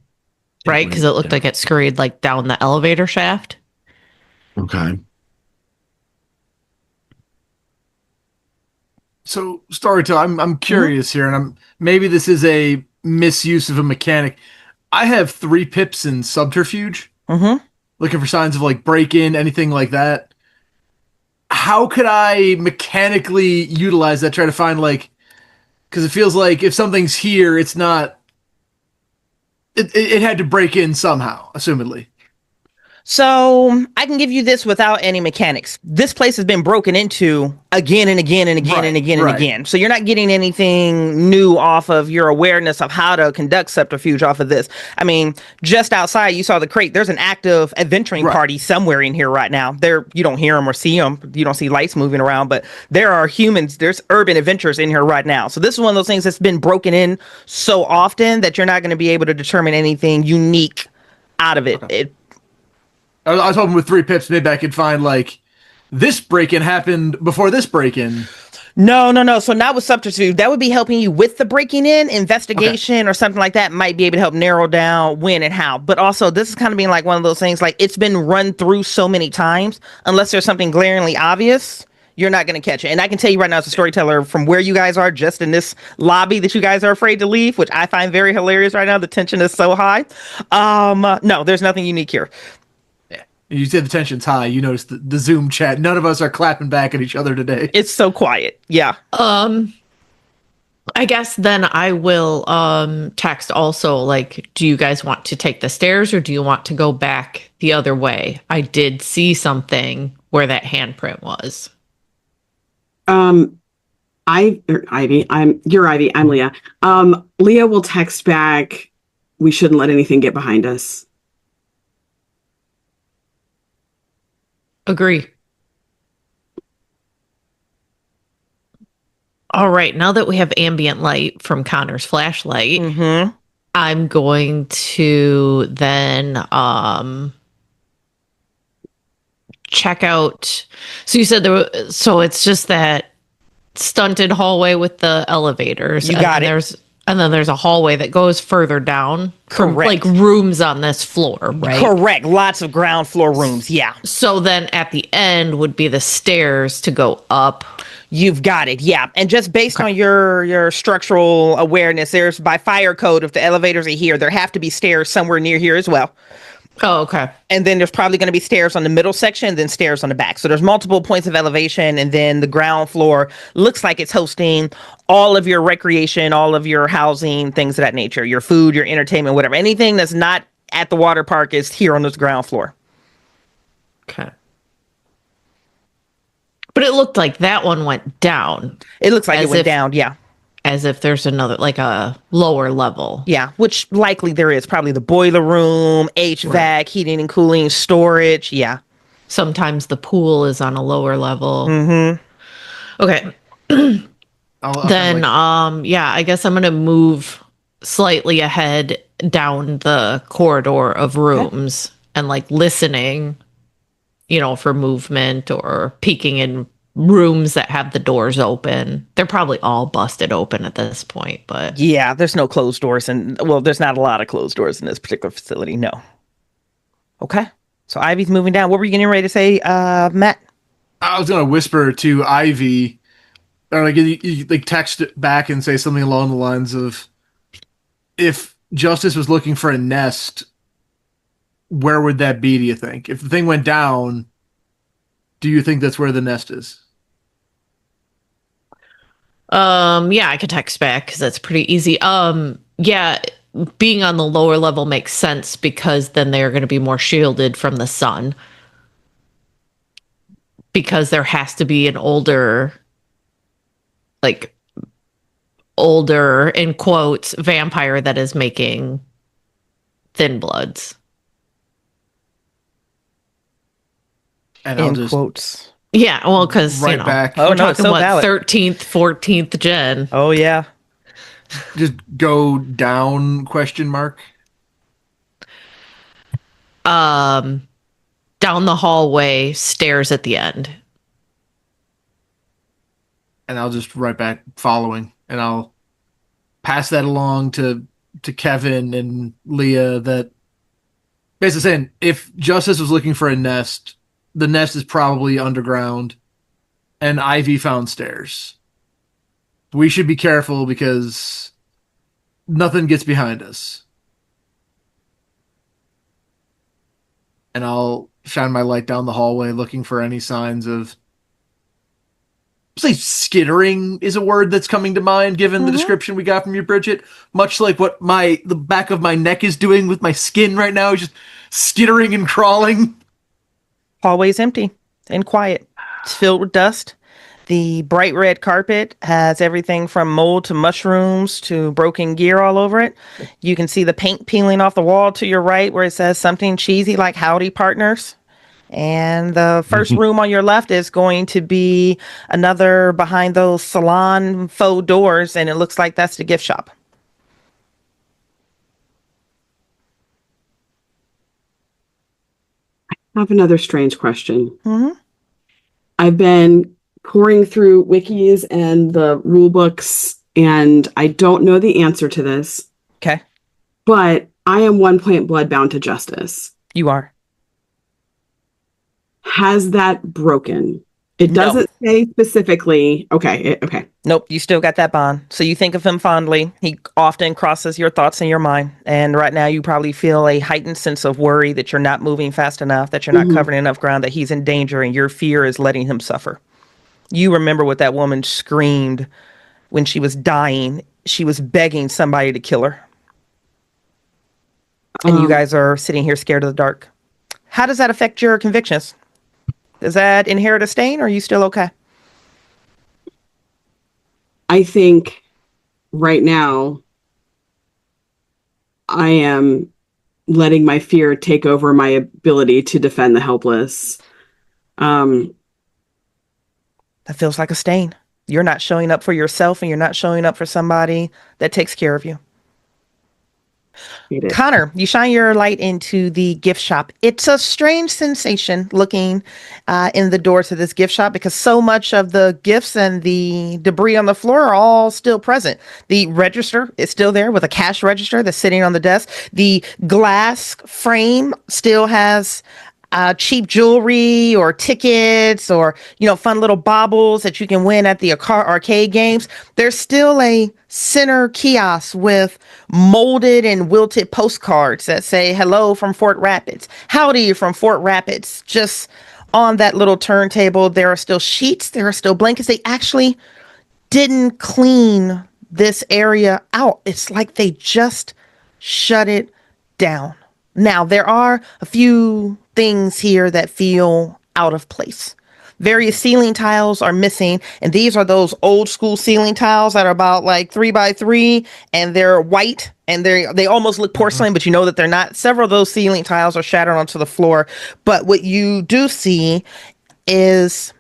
right? Because it looked like it scurried like down the elevator shaft. Okay. So, Storyteller, I'm curious here, and maybe this is a misuse of a mechanic. I have 3 pips in subterfuge. Looking for signs of like break-in, anything like that. How could I mechanically utilize that? Try to find like, because it feels like if something's here, it's not. It had to break in somehow, assumedly. So I can give you this without any mechanics. This place has been broken into again and again and again and again and again. So you're not getting anything new off of your awareness of how to conduct subterfuge off of this. I mean, just outside, you saw the crate. There's an active adventuring party somewhere in here right now. You don't hear them or see them. You don't see lights moving around, but there are humans. There's urban adventurers in here right now. So this is one of those things that's been broken in so often that you're not going to be able to determine anything unique out of it. I was hoping with 3 pips, maybe I could find like this break-in happened before this break-in. No. So not with subterfuge. That would be helping you with the breaking in investigation or something like that. Might be able to help narrow down when and how. But also, this is kind of being like one of those things, like it's been run through so many times. Unless there's something glaringly obvious, you're not going to catch it. And I can tell you right now, as a storyteller, from where you guys are, just in this lobby that you guys are afraid to leave, which I find very hilarious right now. The tension is so high. No, there's nothing unique here. You said the tension's high. You noticed the Zoom chat. None of us are clapping back at each other today. It's so quiet. Yeah. I guess then I will text also, like, do you guys want to take the stairs or do you want to go back the other way? I did see something where that handprint was. You're Ivy, I'm Leah. Leah will text back, we shouldn't let anything get behind us. Agree. All right, now that we have ambient light from Connor's flashlight, I'm going to then check out. So you said so it's just that stunted hallway with the elevators. You got it. And then there's a hallway that goes further down from Correct. like rooms on this floor, right? Correct. Lots of ground floor rooms. Yeah. So then at the end would be the stairs to go up. You've got it. Yeah. And just based on your structural awareness, there's by fire code, if the elevators are here, there have to be stairs somewhere near here as well. Oh, okay. And then there's probably going to be stairs on the middle section, then stairs on the back. So there's multiple points of elevation. And then the ground floor looks like it's hosting all of your recreation, all of your housing, things of that nature, your food, your entertainment, whatever. Anything that's not at the water park is here on this ground floor. Okay. But it looked like that one went down. It looks like As it went if- down. Yeah. As if there's another, like a lower level. Yeah. Which likely there is probably the boiler room, HVAC, heating and cooling, storage. Yeah. Sometimes the pool is on a lower level. Mm-hmm. Okay. Then, yeah, I guess I'm going to move slightly ahead down the corridor of rooms and like listening, for movement or peeking in rooms that have the doors open. They're probably all busted open at this point, but Yeah. There's no closed doors. And well, there's not a lot of closed doors in this particular facility. No. Okay. So Ivy's moving down. What were you getting ready to say, Matt? I was gonna whisper to Ivy, or like you like text it back and say something along the lines of, "If Justice was looking for a nest, where would that be? Do you think? If the thing went down, do you think that's where the nest is?" yeah, I could text back because that's pretty easy. Yeah, being on the lower level makes sense because then they're going to be more shielded from the sun. Because there has to be an older in quotes vampire that is making thin bloods. And I'll In just quotes. Yeah, well, because Right back. Oh, we're no, it's talking so what valid. 13th, 14th gen. Oh, yeah. just go down question mark. Down the hallway, stairs at the end. And I'll just write back following, and I'll pass that along to Kevin and Leah, that basically saying if Justice was looking for a nest, the nest is probably underground, and Ivy found stairs. We should be careful because nothing gets behind us. And I'll shine my light down the hallway looking for any signs of, say, skittering is a word that's coming to mind given the description we got from you, Bridgett. Much like what the back of my neck is doing with my skin right now, just skittering and crawling. Hallway's empty and quiet. It's filled with dust. The bright red carpet has everything from mold to mushrooms to broken gear all over it. You can see the paint peeling off the wall to your right where it says something cheesy like "Howdy, partners." And the first room on your left is going to be another behind those salon faux doors, and it looks like that's the gift shop. I have another strange question. Mm-hmm. I've been pouring through wikis and the rule books, and I don't know the answer to this, Okay, but I am 1 point bloodbound to Justice. you are. Has that broken? It No. doesn't say specifically. Okay. Okay. Nope, you still got that bond. So you think of him fondly. He often crosses your thoughts in your mind. And right now you probably feel a heightened sense of worry that you're not moving fast enough, that you're not covering enough ground, that he's in danger, and your fear is letting him suffer. You remember what that woman screamed when she was dying. She was begging somebody to kill her. And you guys are sitting here scared of the dark. How does that affect your convictions? Does that inherit a stain, or are you still okay? I think right now I am letting my fear take over my ability to defend the helpless. That feels like a stain. You're not showing up for yourself, and you're not showing up for somebody that takes care of you. Hate it. Connor, you shine your light into the gift shop. It's a strange sensation looking in the doors of this gift shop because so much of the gifts and the debris on the floor are all still present. The register is still there with a cash register that's sitting on the desk. The glass frame still has cheap jewelry or tickets or, fun little baubles that you can win at the arcade games. There's still a center kiosk with molded and wilted postcards that say hello from Fort Rapids. Howdy from Fort Rapids. Just on that little turntable, there are still sheets. There are still blankets. They actually didn't clean this area out. It's like they just shut it down. Now, there are a few things here that feel out of place. Various ceiling tiles are missing, and these are those old school ceiling tiles that are about like 3x3, and they're white, and they almost look porcelain, but you know that they're not. Several of those ceiling tiles are shattered onto the floor, but what you do see is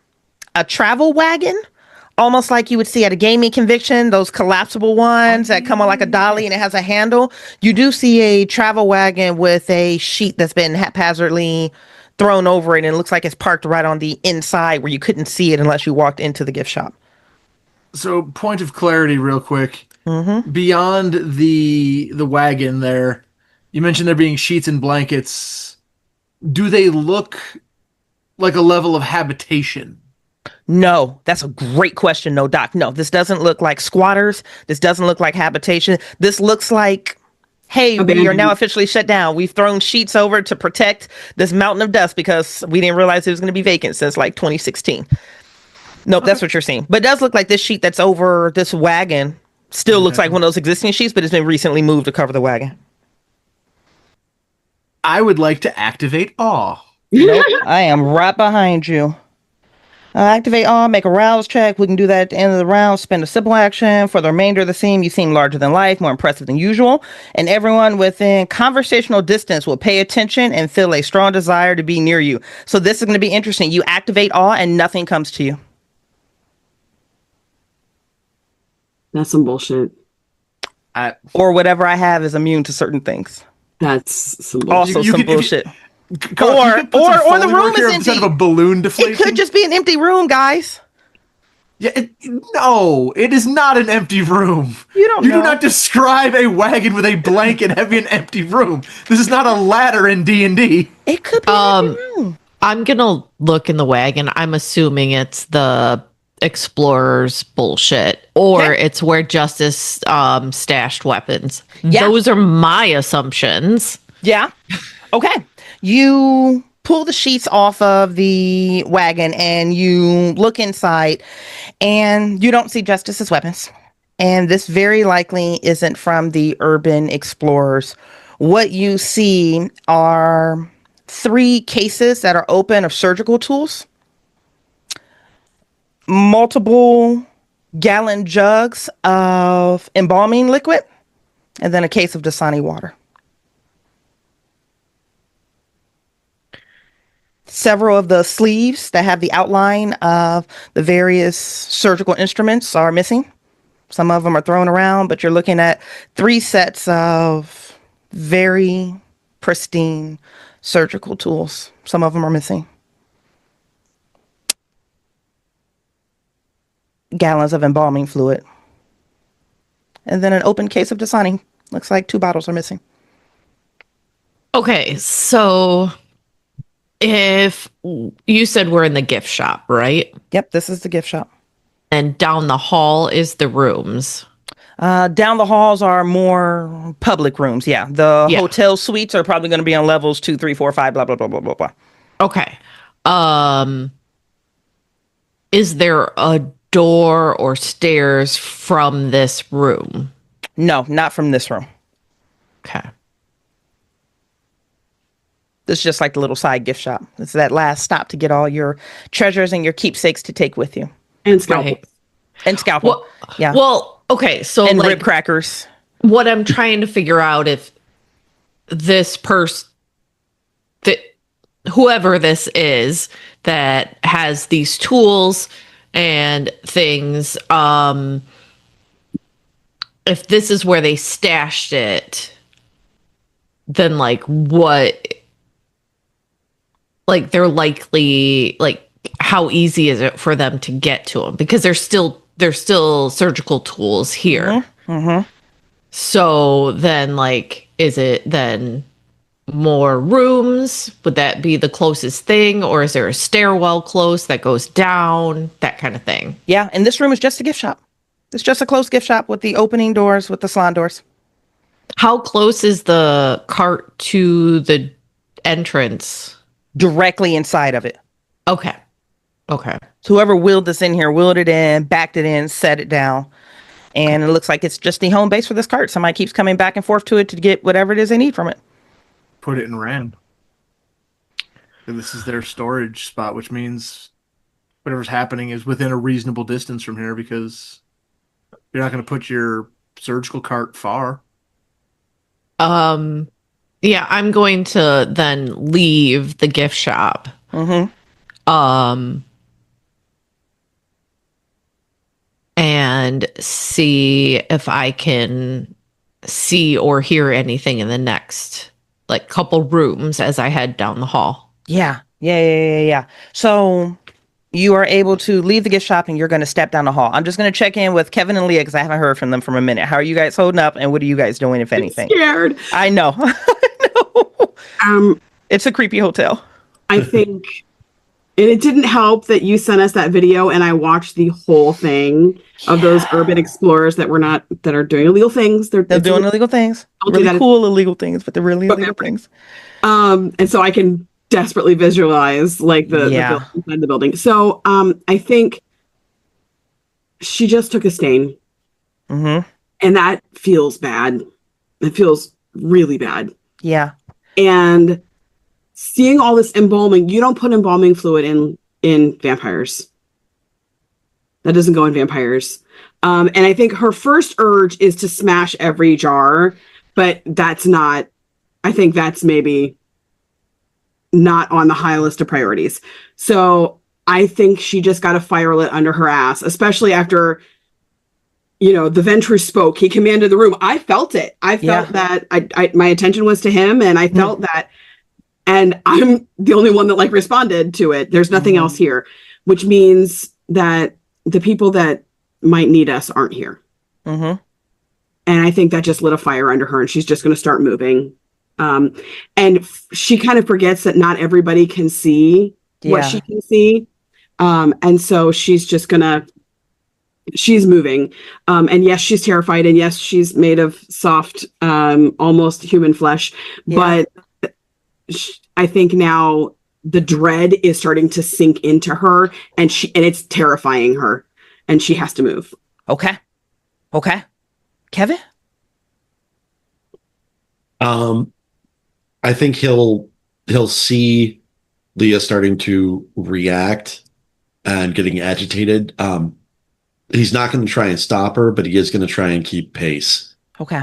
a travel wagon, almost like you would see at a gaming convention, those collapsible ones that come on like a dolly and it has a handle. You do see a travel wagon with a sheet that's been haphazardly thrown over it, and it looks like it's parked right on the inside where you couldn't see it unless you walked into the gift shop. So, point of clarity, real quick. Beyond the wagon there, you mentioned there being sheets and blankets. Do they look like a level of habitation? No, that's a great question. No, Doc. No, this doesn't look like squatters. This doesn't look like habitation. This looks like, hey, we are now officially shut down. We've thrown sheets over to protect this mountain of dust because we didn't realize it was going to be vacant since like 2016. Nope, that's what you're seeing. But it does look like this sheet that's over this wagon still looks like one of those existing sheets, but it's been recently moved to cover the wagon. I would like to activate awe. Nope, I am right behind you. Activate all, make a rouse check. We can do that at the end of the round. Spend a simple action. For the remainder of the scene, you seem larger than life, more impressive than usual. And everyone within conversational distance will pay attention and feel a strong desire to be near you. So this is going to be interesting. You activate awe and nothing comes to you. That's some bullshit. Or whatever I have is immune to certain things. That's some bullshit. Also You some could- bullshit. Or the room is empty. instead of a balloon deflation. It could just be an empty room, guys. Yeah, no, it is not an empty room. You don't You know. do not describe a wagon with a blanket having an empty room. This is not a ladder in D&D. It could be an empty room. I'm gonna look in the wagon. I'm assuming it's the explorers bullshit, or Okay. it's where Justice stashed weapons. Yeah. Those are my assumptions. Yeah. Okay. You pull the sheets off of the wagon and you look inside and you don't see Justice's weapons. And this very likely isn't from the urban explorers. What you see are 3 cases that are open of surgical tools, multiple gallon jugs of embalming liquid, and then a case of Dasani water. Several of the sleeves that have the outline of the various surgical instruments are missing. Some of them are thrown around, but you're looking at 3 sets of very pristine surgical tools. Some of them are missing. Gallons of embalming fluid. And then an open case of Dasani. Looks like 2 bottles are missing. Okay, so if you said we're in the gift shop, right? Yep, this is the gift shop. And down the hall is the rooms. Down the halls are more public rooms. Yeah. The Yeah. hotel suites are probably going to be on levels 2, 3, 4, 5, blah, blah, blah, blah, blah, blah. Okay. Is there a door or stairs from this room? No, not from this room. Okay. This is just like the little side gift shop. It's that last stop to get all your treasures and your keepsakes to take with you. And scalpel. Right. And scalpel. Well, yeah. Well, okay. So and like, rib crackers. what I'm trying to figure out if this person, that whoever this is that has these tools and things, if this is where they stashed it, then like what, like they're likely, like how easy is it for them to get to them? Because there's still surgical tools here. So then like, is it then more rooms? Would that be the closest thing? Or is there a stairwell close that goes down? That kind of thing. Yeah, and this room is just a gift shop. It's just a closed gift shop with the opening doors, with the salon doors. How close is the cart to the entrance? Directly inside of it. Okay. So whoever wheeled this in here, wheeled it in, backed it in, set it down. And it looks like it's just the home base for this cart. Somebody keeps coming back and forth to it to get whatever it is they need from it. Put it in RAM. And this is their storage spot, which means whatever's happening is within a reasonable distance from here, because you're not going to put your surgical cart far. Yeah, I'm going to then leave the gift shop. And see if I can see or hear anything in the next like couple rooms as I head down the hall. Yeah. So you are able to leave the gift shop and you're going to step down the hall. I'm just going to check in with Kevin and Leah because I haven't heard from them for a minute. How are you guys holding up and what are you guys doing, if anything? I'm scared. I know. It's a creepy hotel. I think, and it didn't help that you sent us that video and I watched the whole thing of those urban explorers that are doing illegal things. They're doing illegal things. Really cool illegal things, but they're really illegal things. And so I can desperately visualize like the building inside the building. So I think she just took a stain. And that feels bad. It feels really bad. Yeah. And seeing all this embalming, you don't put embalming fluid in vampires. That doesn't go in vampires. And I think her first urge is to smash every jar, but I think that's maybe not on the high list of priorities. So I think she just got a fire lit under her ass, especially after, the Ventrue spoke. He commanded the room. I felt it. I felt that my attention was to him, and I felt that. And I'm the only one that responded to it. There's nothing else here, which means that the people that might need us aren't here. And I think that just lit a fire under her, and she's just going to start moving. And she kind of forgets that not everybody can see what she can see. And so she's moving. And yes, she's terrified. And yes, she's made of soft, almost human flesh. But I think now the dread is starting to sink into her, and it's terrifying her, and she has to move. Okay. Kevin? I think he'll see Leah starting to react and getting agitated. He's not going to try and stop her, but he is going to try and keep pace. Okay.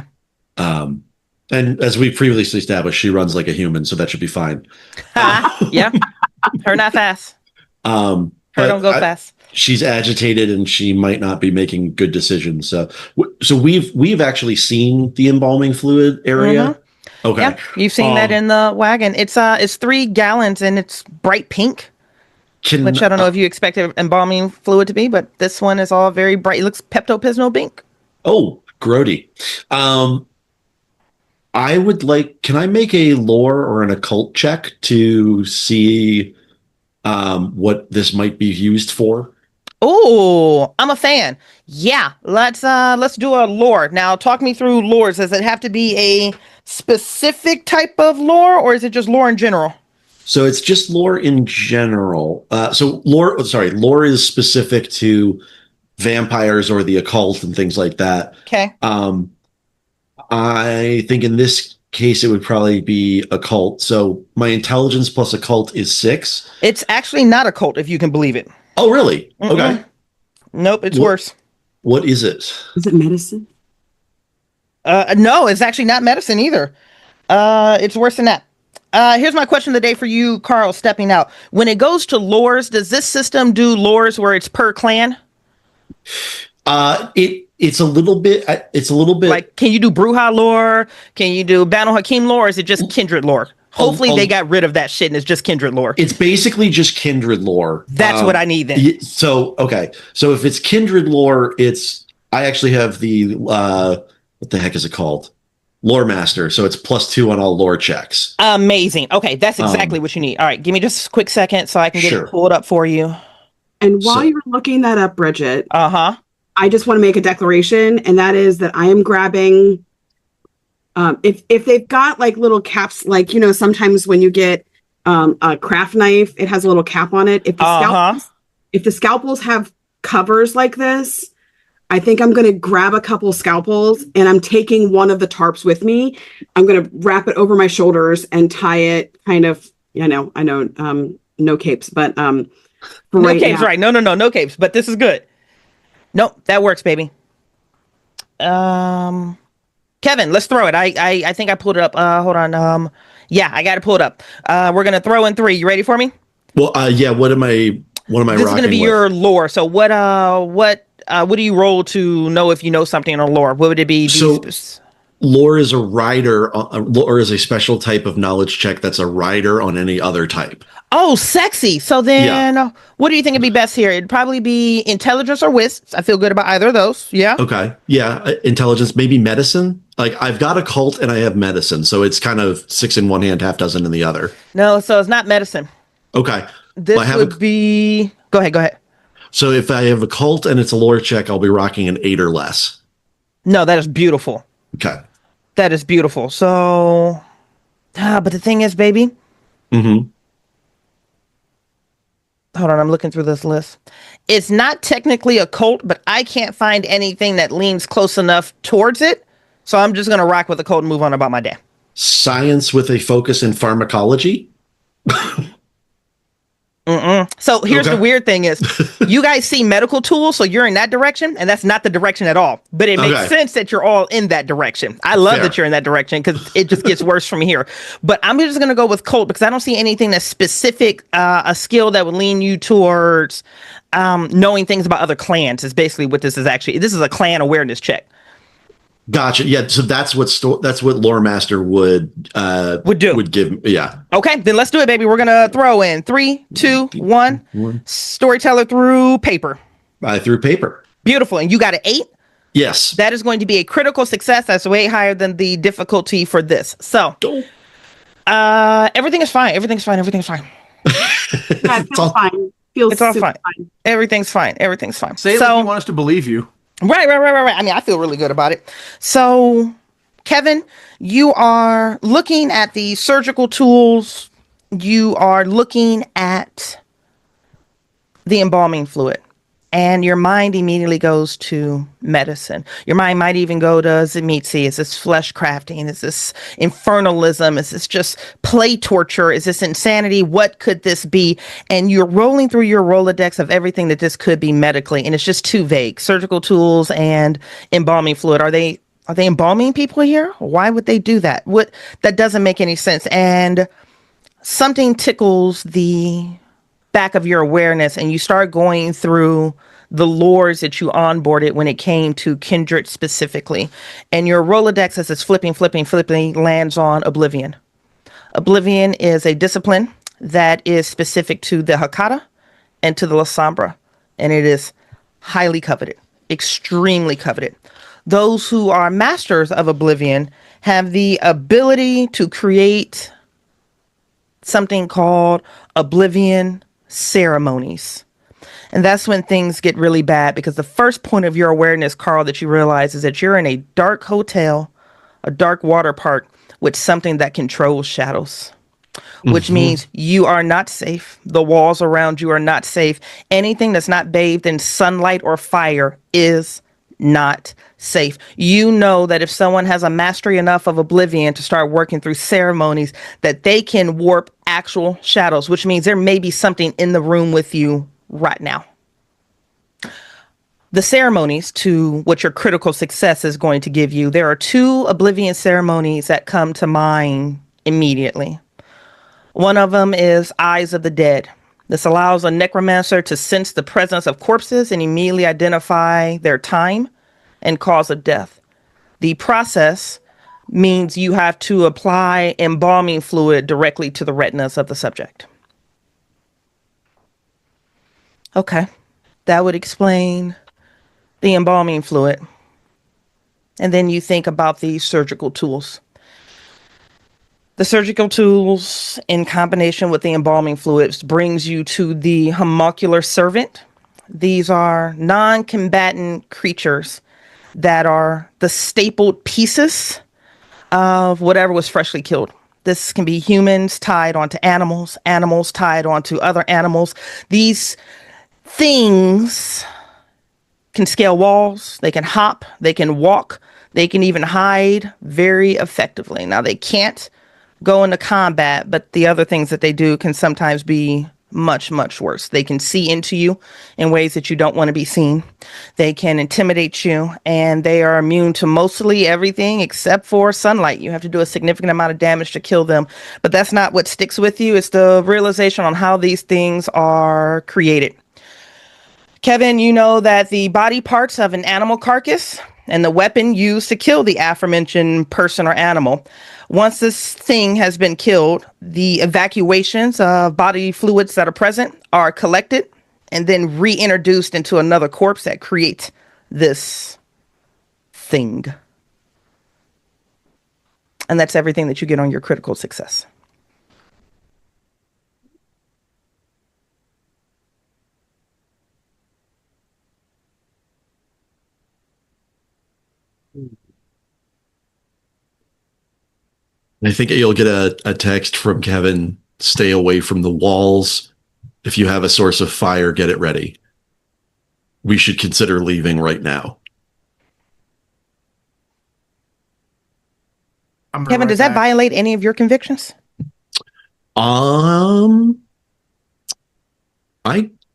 And as we previously established, she runs like a human, so that should be fine. Yeah. Her not fast. Her don't go fast. She's agitated and she might not be making good decisions. So we've actually seen the embalming fluid area. Okay. Yeah, you've seen that in the wagon. It's 3 gallons and it's bright pink. Which I don't know if you expected embalming fluid to be, but this one is all very bright. It looks Pepto-Bismol pink. Oh, grody. I would can I make a lore or an occult check to see what this might be used for? Oh, I'm a fan. Yeah, let's do a lore. Now, talk me through lores. Does it have to be a specific type of lore, or is it just lore in general? So it's just lore in general. Lore is specific to vampires or the occult and things like that. Okay. I think in this case it would probably be occult. So my intelligence plus occult is 6. It's actually not occult, if you can believe it. Oh, really? Okay. Nope, it's worse. What is it? Is it medicine? No, it's actually not medicine either. It's worse than that. Here's my question of the day for you, Carl, stepping out. When it goes to lores, does this system do lores where it's per clan? It It's a little bit. It's a little bit. Like, can you do Bruja lore? Can you do Banu Hakim lore? Or is it just Kindred lore? Hopefully they got rid of that shit and it's just Kindred lore. It's basically just Kindred lore. That's what I need then. So if it's Kindred lore, I actually have the what the heck is it called? Lore Master. So it's +2 on all lore checks. Amazing. Okay, that's exactly what you need. All right, give me just a quick second so I can get it pulled up for you. And while you're looking that up, Bridgett, I just want to make a declaration, and that is that I am grabbing. If they've got like little caps, like sometimes when you get a craft knife, it has a little cap on it. If the scalpels have covers like this, I think I'm going to grab a couple scalpels, and I'm taking one of the tarps with me. I'm going to wrap it over my shoulders and tie it kind of. I know, no capes, but no capes, right? No capes, but this is good. Nope, that works, baby. Kevin, let's throw it. I think I pulled it up. Hold on. Yeah, I got to pull it up. We're gonna throw in 3. You ready for me? Well, yeah. What am I? This is gonna be your lore. So what do you roll to know if you know something on lore? What would it be? Lore is a rider. Lore is a special type of knowledge check that's a rider on any other type. Oh, sexy. So then what do you think would be best here? It'd probably be intelligence or wits. I feel good about either of those. Yeah. Okay. Yeah. Intelligence, maybe medicine. Like I've got occult and I have medicine. So it's kind of 6 in one hand, half dozen in the other. No, so it's not medicine. Okay. This would be... Go ahead. So if I have occult and it's a lore check, I'll be rocking an 8 or less. No, that is beautiful. Okay. That is beautiful. So, but the thing is, baby. Mm-hmm. Hold on, I'm looking through this list. It's not technically a cult, but I can't find anything that leans close enough towards it. So I'm just going to rock with the cult and move on about my day. Science with a focus in pharmacology? So here's the weird thing is you guys see medical tools, so you're in that direction, and that's not the direction at all. But it makes sense that you're all in that direction. I love that you're in that direction because it just gets worse from here. But I'm just going to go with cult because I don't see anything that's specific, a skill that would lean you towards knowing things about other clans is basically what this is actually. This is a clan awareness check. Gotcha. Yeah. So that's what Lore Master would do. Would give. Yeah. Okay. Then let's do it, baby. We're gonna throw in 3, 2, 1. Storyteller through paper. Through paper. Beautiful. And you got an 8. Yes. That is going to be a critical success. That's way higher than the difficulty for this. So, everything is fine. Everything's fine. Yeah, it feels fine. It's all fine. Everything's fine. Say it like you want us to believe you. Right. I mean, I feel really good about it. So, Kevin, you are looking at the surgical tools. You are looking at the embalming fluid. And your mind immediately goes to medicine. Your mind might even go to Zemitzi. Is this flesh crafting? Is this infernalism? Is this just play torture? Is this insanity? What could this be? And you're rolling through your Rolodex of everything that this could be medically, and it's just too vague. Surgical tools and embalming fluid. Are they embalming people here? Why would they do that? That doesn't make any sense. And something tickles the back of your awareness, and you start going through the lores that you onboarded when it came to Kindred specifically. And your Rolodex, as it's flipping, lands on Oblivion. Oblivion is a discipline that is specific to the Hakata and to the Lasombra, and it is highly coveted, extremely coveted. Those who are masters of Oblivion have the ability to create something called Oblivion ceremonies. And that's when things get really bad, because the first point of your awareness, Carl, that you realize is that you're in a dark hotel, a dark water park with something that controls shadows, which means you are not safe. The walls around you are not safe. Anything that's not bathed in sunlight or fire is not safe. You know that if someone has a mastery enough of Oblivion to start working through ceremonies, that they can warp actual shadows, which means there may be something in the room with you right now. The ceremonies to what your critical success is going to give you, there are 2 Oblivion ceremonies that come to mind immediately. One of them is Eyes of the Dead. This allows a necromancer to sense the presence of corpses and immediately identify their time and cause of death. The process means you have to apply embalming fluid directly to the retinas of the subject. Okay, that would explain the embalming fluid. And then you think about the surgical tools. The surgical tools in combination with the embalming fluids brings you to the homuncular servant. These are non-combatant creatures that are the stapled pieces of whatever was freshly killed. This can be humans tied onto animals, animals tied onto other animals. These things can scale walls, they can hop, they can walk, they can even hide very effectively. Now, they can't go into combat, but the other things that they do can sometimes be much, much worse. They can see into you in ways that you don't want to be seen. They can intimidate you, and they are immune to mostly everything except for sunlight. You have to do a significant amount of damage to kill them, but that's not what sticks with you. It's the realization on how these things are created. Kevin, you know that the body parts of an animal carcass and the weapon used to kill the aforementioned person or animal. Once this thing has been killed, the evacuations of bodily fluids that are present are collected and then reintroduced into another corpse that creates this thing. And that's everything that you get on your critical success. I think you'll get a text from Kevin, stay away from the walls. If you have a source of fire, get it ready. We should consider leaving right now. Kevin, does that violate any of your convictions? I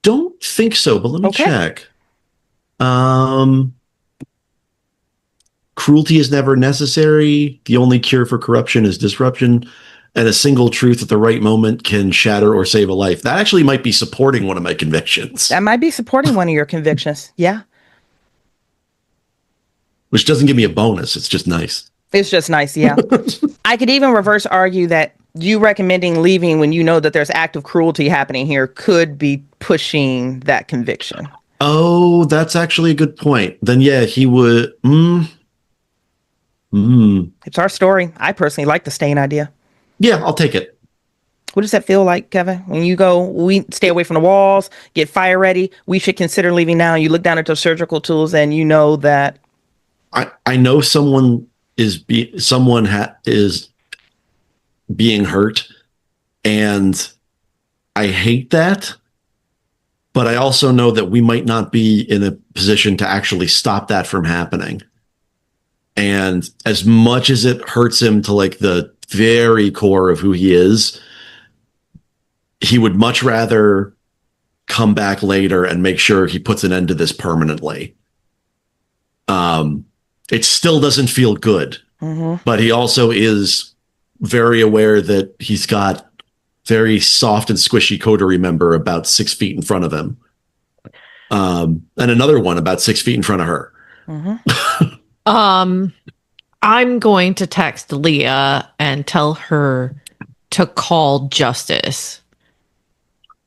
don't think so, but let me check. Cruelty is never necessary. The only cure for corruption is disruption. And a single truth at the right moment can shatter or save a life. That actually might be supporting one of my convictions. That might be supporting one of your convictions. Yeah. Which doesn't give me a bonus. It's just nice. It's just nice. Yeah. I could even reverse argue that you recommending leaving when you know that there's active cruelty happening here could be pushing that conviction. Oh, that's actually a good point. Then, yeah, he would. It's our story. I personally like the stain idea. Yeah, I'll take it. What does that feel like, Kevin? When you go, we stay away from the walls, get fire ready. We should consider leaving now. You look down at those surgical tools and you know that. I know someone is being hurt, and I hate that. But I also know that we might not be in a position to actually stop that from happening. And as much as it hurts him to like the very core of who he is, he would much rather come back later and make sure he puts an end to this permanently. It still doesn't feel good, but he also is very aware that he's got very soft and squishy coterie member about 6 feet in front of him. And another one about 6 feet in front of her. I'm going to text Leah and tell her to call Justice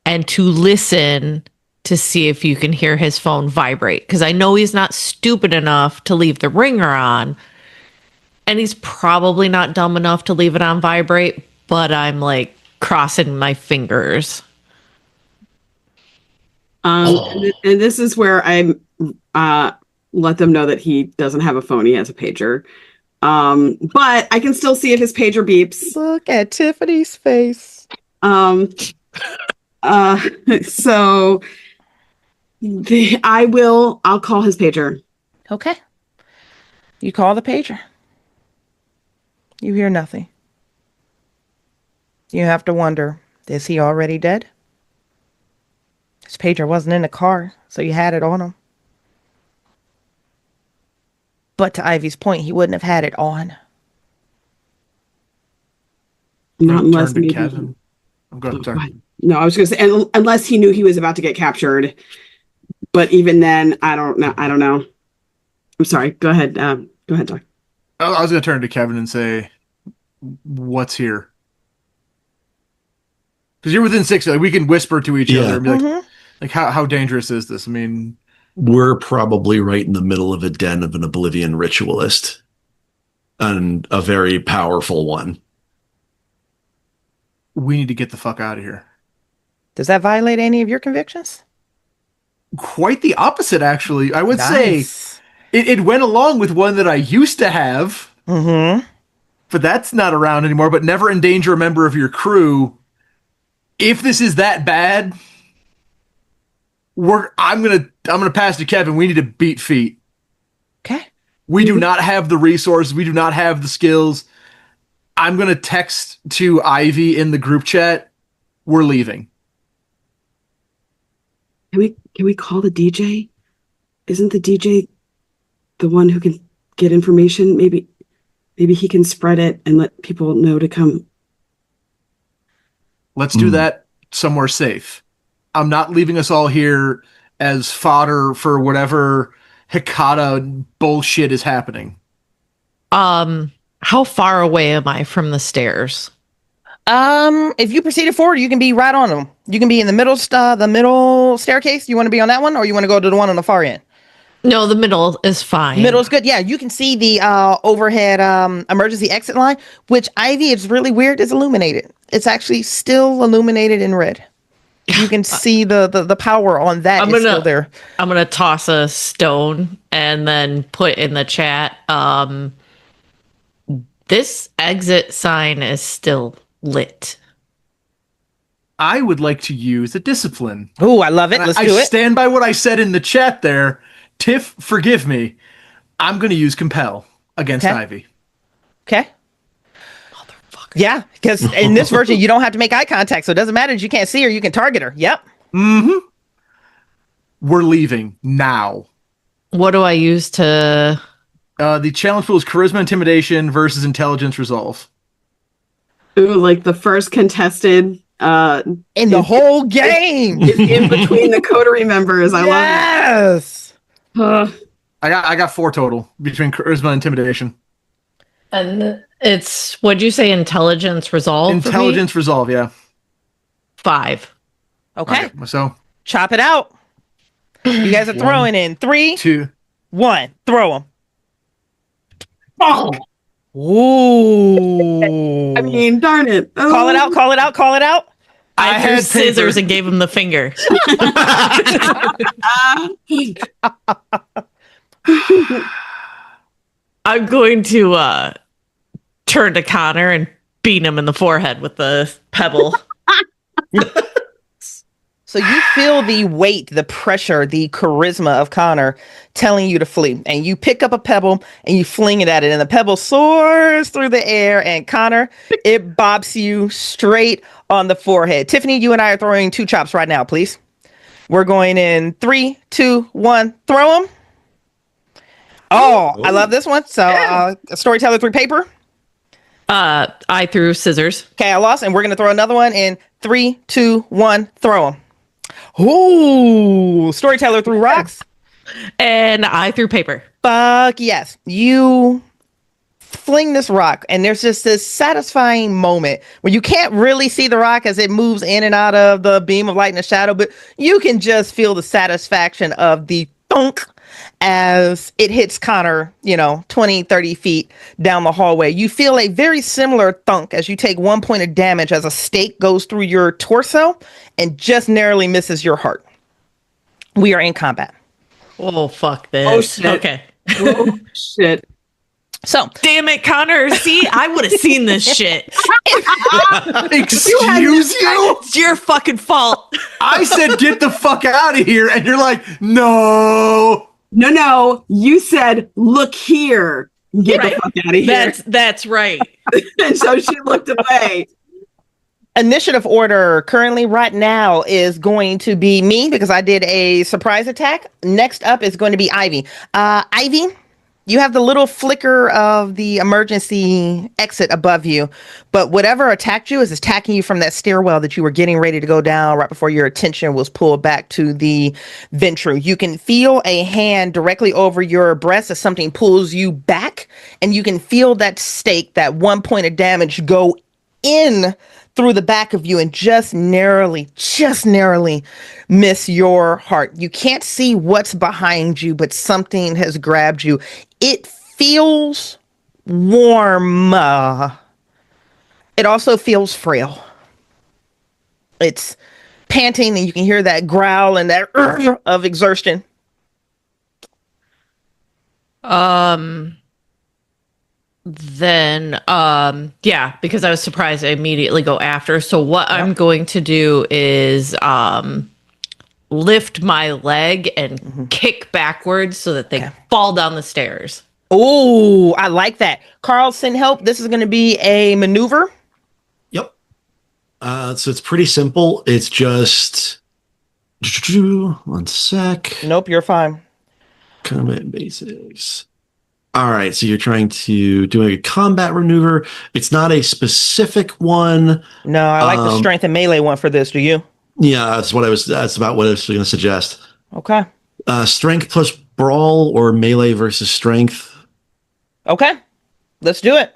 and to listen to see if you can hear his phone vibrate. Because I know he's not stupid enough to leave the ringer on. And he's probably not dumb enough to leave it on vibrate. But I'm like crossing my fingers. And this is where I let them know that he doesn't have a phone. He has a pager. But I can still see if his pager beeps. Look at Tiffany's face. So I'll call his pager. Okay. You call the pager. You hear nothing. You have to wonder, is he already dead? His pager wasn't in the car, so you had it on him. But to Ivy's point, he wouldn't have had it on. Not unless maybe Kevin. I'm going to No, I was going to say, unless he knew he was about to get captured. But even then, I don't know. I'm sorry. Go ahead. Go ahead, Doc. I was going to turn to Kevin and say, what's here? Because you're within 6 feet. Like, we can whisper to each other and be like, how dangerous is this? I mean, We're probably right in the middle of a den of an Oblivion ritualist. And a very powerful one. we need to get the fuck out of here. Does that violate any of your convictions? Quite the opposite, actually. I would say Nice. it went along with one that I used to have, Mm-hmm. but that's not around anymore. But never endanger a member of your crew. If this is that bad, I'm gonna pass to Kevin. We need to beat feet. Okay. We do not have the resources. We do not have the skills. I'm gonna text to Ivy in the group chat. We're leaving. Can we call the DJ? Isn't the DJ the one who can get information? Maybe he can spread it and let people know to come. Let's do that somewhere safe. I'm not leaving us all here as fodder for whatever Hikata bullshit is happening. How far away am I from the stairs? If you proceeded forward, you can be right on them. You can be in the middle staircase. You want to be on that one, or you want to go to the one on the far end? No, the middle is fine. Middle is good. Yeah, you can see the overhead emergency exit line, which Ivy, it's really weird, is illuminated. It's actually still illuminated in red. You can see the power on that is still there. I'm gonna toss a stone and then put in the chat. This exit sign is still lit. I would like to use a discipline. Oh, I love it. Let's do I it. stand by what I said in the chat there. Tiff, forgive me. I'm going to use compel against Okay. Ivy. Okay. Yeah, because in this version, you don't have to make eye contact, so it doesn't matter if you can't see her, you can target her. Yep. We're leaving now. What do I use to? The challenge pool is charisma, intimidation versus intelligence resolve. Ooh, like the first contested In the whole game. is in between the coterie members. I Yes. love it. I got 4 total between charisma and intimidation. And it's what'd you say? Intelligence resolve. Intelligence resolve, yeah. 5. Okay. So Chop it out. You guys are throwing in 3, 2. 1. Throw them. Oh, Ooh. I mean, darn it. Oh. Call it out. Call it out. Call it out. I threw had scissors paper. and gave him the finger. I'm going to turn to Connor and beat him in the forehead with the pebble. So you feel the weight, the pressure, the charisma of Connor telling you to flee. And you pick up a pebble and you fling it at it. And the pebble soars through the air. And Connor, it bops you straight on the forehead. Tiffany, you and I are throwing 2 chops right now, please. We're going in 3, 2, 1. Throw them. Oh, I love this one. So storyteller 3 paper. I threw scissors. Okay, I lost. And we're going to throw another one in 3, 2, 1. Throw them. Ooh, storyteller threw rocks. And I threw paper. Fuck yes. You fling this rock, and there's just this satisfying moment where you can't really see the rock as it moves in and out of the beam of light and the shadow, but you can just feel the satisfaction of the thunk as it hits Connor, 20, 30 feet down the hallway. You feel a very similar thunk as you take 1 point of damage as a stake goes through your torso and just narrowly misses your heart. We are in combat. Oh, fuck this. Oh, shit. Okay. Oh, shit. So, Damn it, Connor. See, I would have seen this shit. Excuse you? It's your fucking fault. I said get the fuck out of here, and you're like, no. No. You said, look here. Get the fuck out of here. That's right. And so she looked away. initiative order currently right now is going to be me because I did a surprise attack. Next up is going to be Ivy. Ivy, You have the little flicker of the emergency exit above you, but whatever attacked you is attacking you from that stairwell that you were getting ready to go down right before your attention was pulled back to the ventru. You can feel a hand directly over your breast as something pulls you back, and you can feel that stake, that 1 point of damage, go in through the back of you and just narrowly miss your heart. You can't see what's behind you, but something has grabbed you. It feels warm. It also feels frail. It's panting, and you can hear that growl and that of exertion. Then yeah, because I was surprised, I immediately go after. So what I'm going to do is lift my leg and kick backwards so that they fall down the stairs. Oh, I like that. Carl, send help. This is going to be a maneuver. Yep. So it's pretty simple. It's just 1 sec. Nope, you're fine. Combat basics. All right, so you're trying to do a combat maneuver. It's not a specific one. No, I like the strength and melee one for this. Do you? Yeah, that's about what I was going to suggest. Okay. Strength plus brawl or melee versus strength. Okay. Let's do it.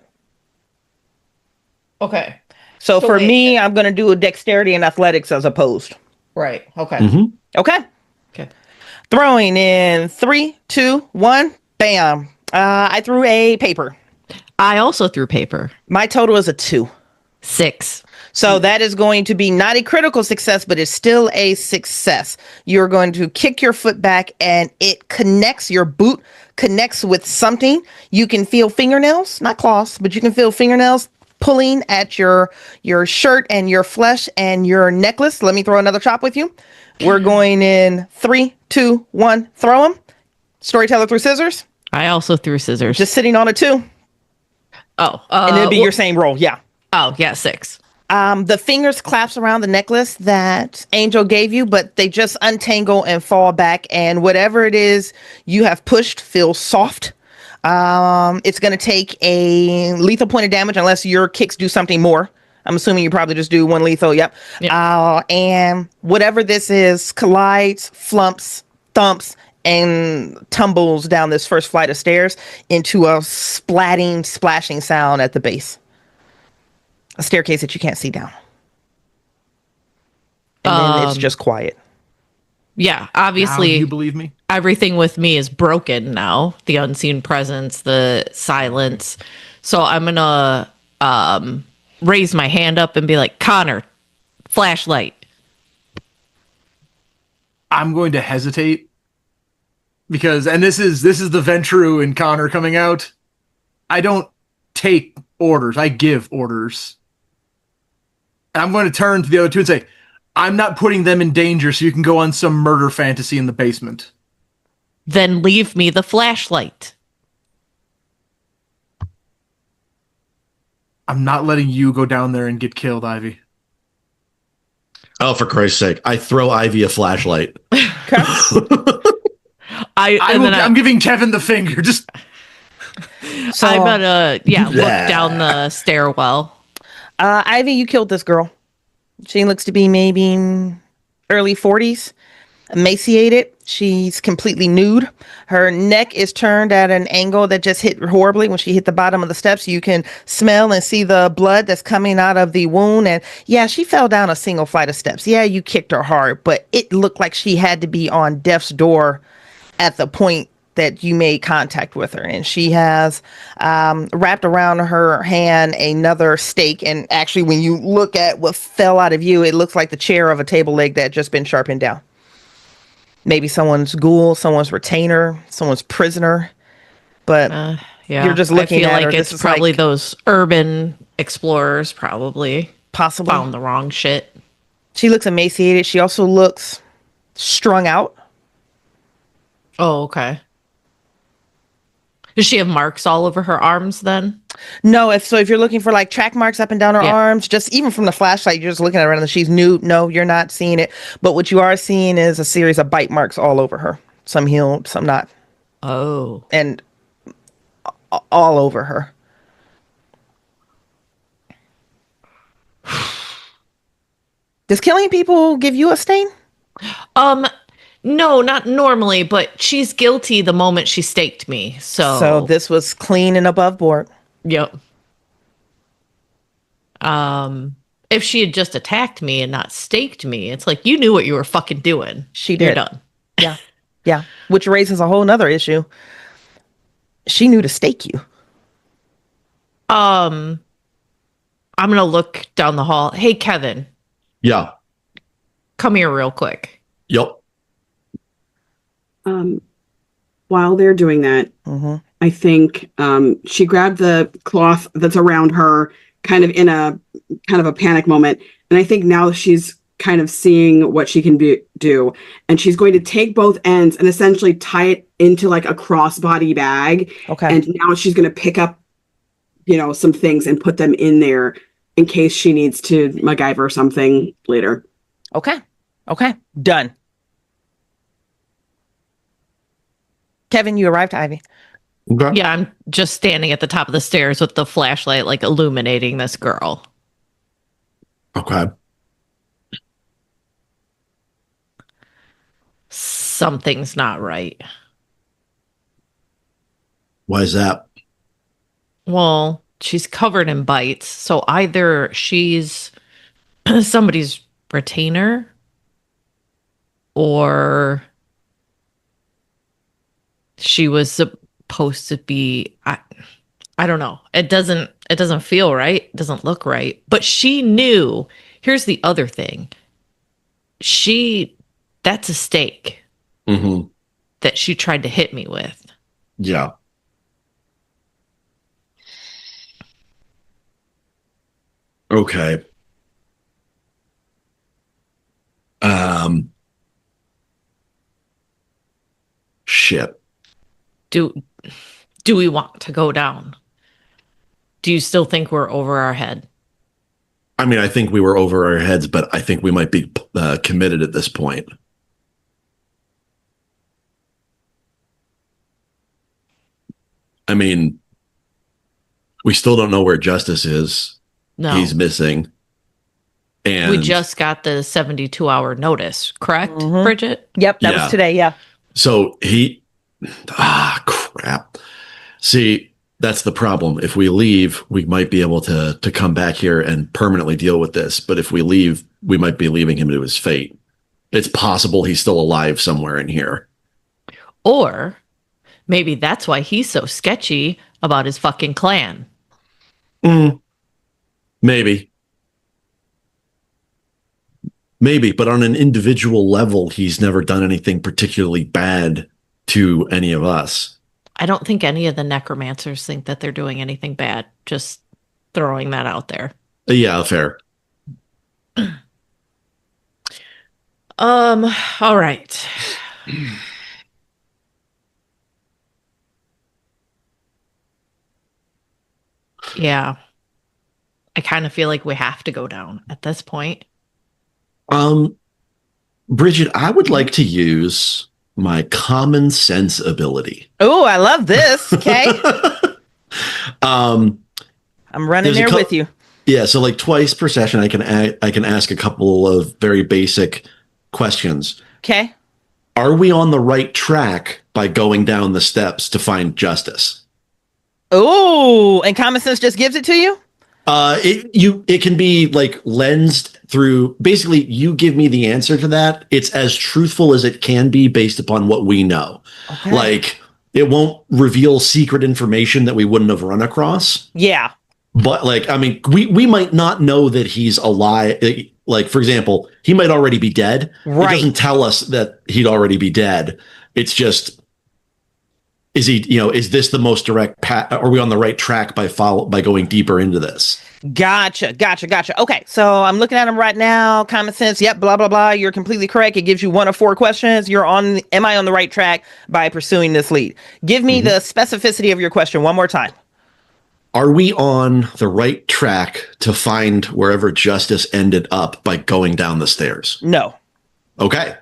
Okay. So for wait. me, I'm going to do a dexterity and athletics as opposed. Right. Okay. Okay. Okay. Throwing in 3, 2, 1. Bam. I threw a paper. I also threw paper. My total is a 2. 6. So that is going to be not a critical success, but it's still a success. You're going to kick your foot back and it connects, your boot connects with something. You can feel fingernails, not claws, but you can feel fingernails pulling at your shirt and your flesh and your necklace. Let me throw another chop with you. We're going in 3, 2, 1, throw them. Storyteller threw scissors. I also threw scissors. Just sitting on a 2. Oh. And it'll be your same roll. Yeah. Oh, yeah, 6. The fingers clasp around the necklace that Angel gave you, but they just untangle and fall back. And whatever it is you have pushed feels soft. It's going to take a lethal point of damage unless your kicks do something more. I'm assuming you probably just do 1 lethal. Yep. And whatever this is collides, flumps, thumps, and tumbles down this first flight of stairs into a splashing sound at the base. A staircase that you can't see down. And then it's just quiet. Yeah, obviously. Now you believe me? Everything with me is broken now. The unseen presence, the silence. So I'm going to raise my hand up and be like, Connor, flashlight. I'm going to hesitate because, and this is the Ventru and Connor coming out. I don't take orders. I give orders. And I'm going to turn to the other two and say, I'm not putting them in danger so you can go on some murder fantasy in the basement. Then leave me the flashlight. I'm not letting you go down there and get killed, Ivy. Oh, for Christ's sake. I throw Ivy a flashlight. Okay. I'm giving Kevin the finger. Just So, I'm gonna look down the stairwell. Ivy, you killed this girl. She looks to be maybe early 40s, emaciated. She's completely nude. Her neck is turned at an angle that just hit horribly when she hit the bottom of the steps. You can smell and see the blood that's coming out of the wound. And yeah, she fell down a single flight of steps. Yeah, you kicked her hard, but it looked like she had to be on death's door at the point that you made contact with her. And she has wrapped around her hand another stake. And actually, when you look at what fell out of you, it looks like the chair of a table leg that had just been sharpened down. Maybe someone's ghoul, someone's retainer, someone's prisoner. But you're just looking I feel at like her. it's probably those urban explorers probably possibly found the wrong shit. She looks emaciated. She also looks strung out. Oh, okay. Does she have marks all over her arms then? No, if you're looking for like track marks up and down her arms, just even from the flashlight, you're just looking at her and she's nude. No, you're not seeing it. But what you are seeing is a series of bite marks all over her. Some healed, some not. Oh. And all over her. Does killing people give you a stain? No, not normally, but she's guilty the moment she staked me. So this was clean and above board. Yep. If she had just attacked me and not staked me, it's like you knew what you were fucking doing. She You're did. done. Yeah. Yeah. Which raises a whole nother issue. She knew to stake you. I'm gonna look down the hall. Hey, Kevin, Yeah. come here real quick. Yep. While they're doing that, I think she grabbed the cloth that's around her kind of in a panic moment. And I think now she's kind of seeing what she can do. And she's going to take both ends and essentially tie it into like a crossbody bag. Okay. And now she's going to pick up, some things and put them in there in case she needs to MacGyver something later. Okay. Done. Kevin, you arrived, Ivy. Okay. Yeah, I'm just standing at the top of the stairs with the flashlight, like illuminating this girl. Okay. Something's not right. Why is that? Well, she's covered in bites, so either she's somebody's retainer or she was supposed to be I don't know. It doesn't feel right. It doesn't look right. But she knew. Here's the other thing. That's a stake Mm-hmm. that she tried to hit me with. Yeah. Okay. Shit. Do we want to go down? Do you still think we're over our head? I mean, I think we were over our heads, but I think we might be committed at this point. I mean, we still don't know where Justice is. No. He's missing. And We just got the 72-hour notice, correct, Bridgett? Yep, that Yeah. was today. Yeah. so crap. See, that's the problem. If we leave, we might be able to come back here and permanently deal with this. But if we leave, we might be leaving him to his fate. It's possible he's still alive somewhere in here. Or maybe that's why he's so sketchy about his fucking clan. Maybe. Maybe, but on an individual level, he's never done anything particularly bad to any of us. I don't think any of the necromancers think that they're doing anything bad. Just throwing that out there. Yeah, fair. All right. Yeah. I kind of feel like we have to go down at this point. Bridgett, I would like to use my common sense ability. Oh, I love this. Okay. Um, I'm running There's a there with you. Yeah, so like twice per session, I can ask a couple of very basic questions. Okay. Are we on the right track by going down the steps to find justice? Oh, and common sense just gives it to you? It can be like lensed through. Basically, you give me the answer to that. It's as truthful as it can be based upon what we know. Okay. Like it won't reveal secret information that we wouldn't have run across. Yeah. But like, I mean, we might not know that he's alive. Like, for example, he might already be dead. Right. It doesn't tell us that he'd already be dead. It's just, is this the most direct path? Are we on the right track by going deeper into this? Gotcha. Okay, so I'm looking at him right now. Common sense. Yep. Blah blah blah. You're completely correct. It gives you 1 of 4 questions. Am I on the right track by pursuing this lead? Give me the specificity of your question one more time. Are we on the right track to find wherever justice ended up by going down the stairs? No. Okay.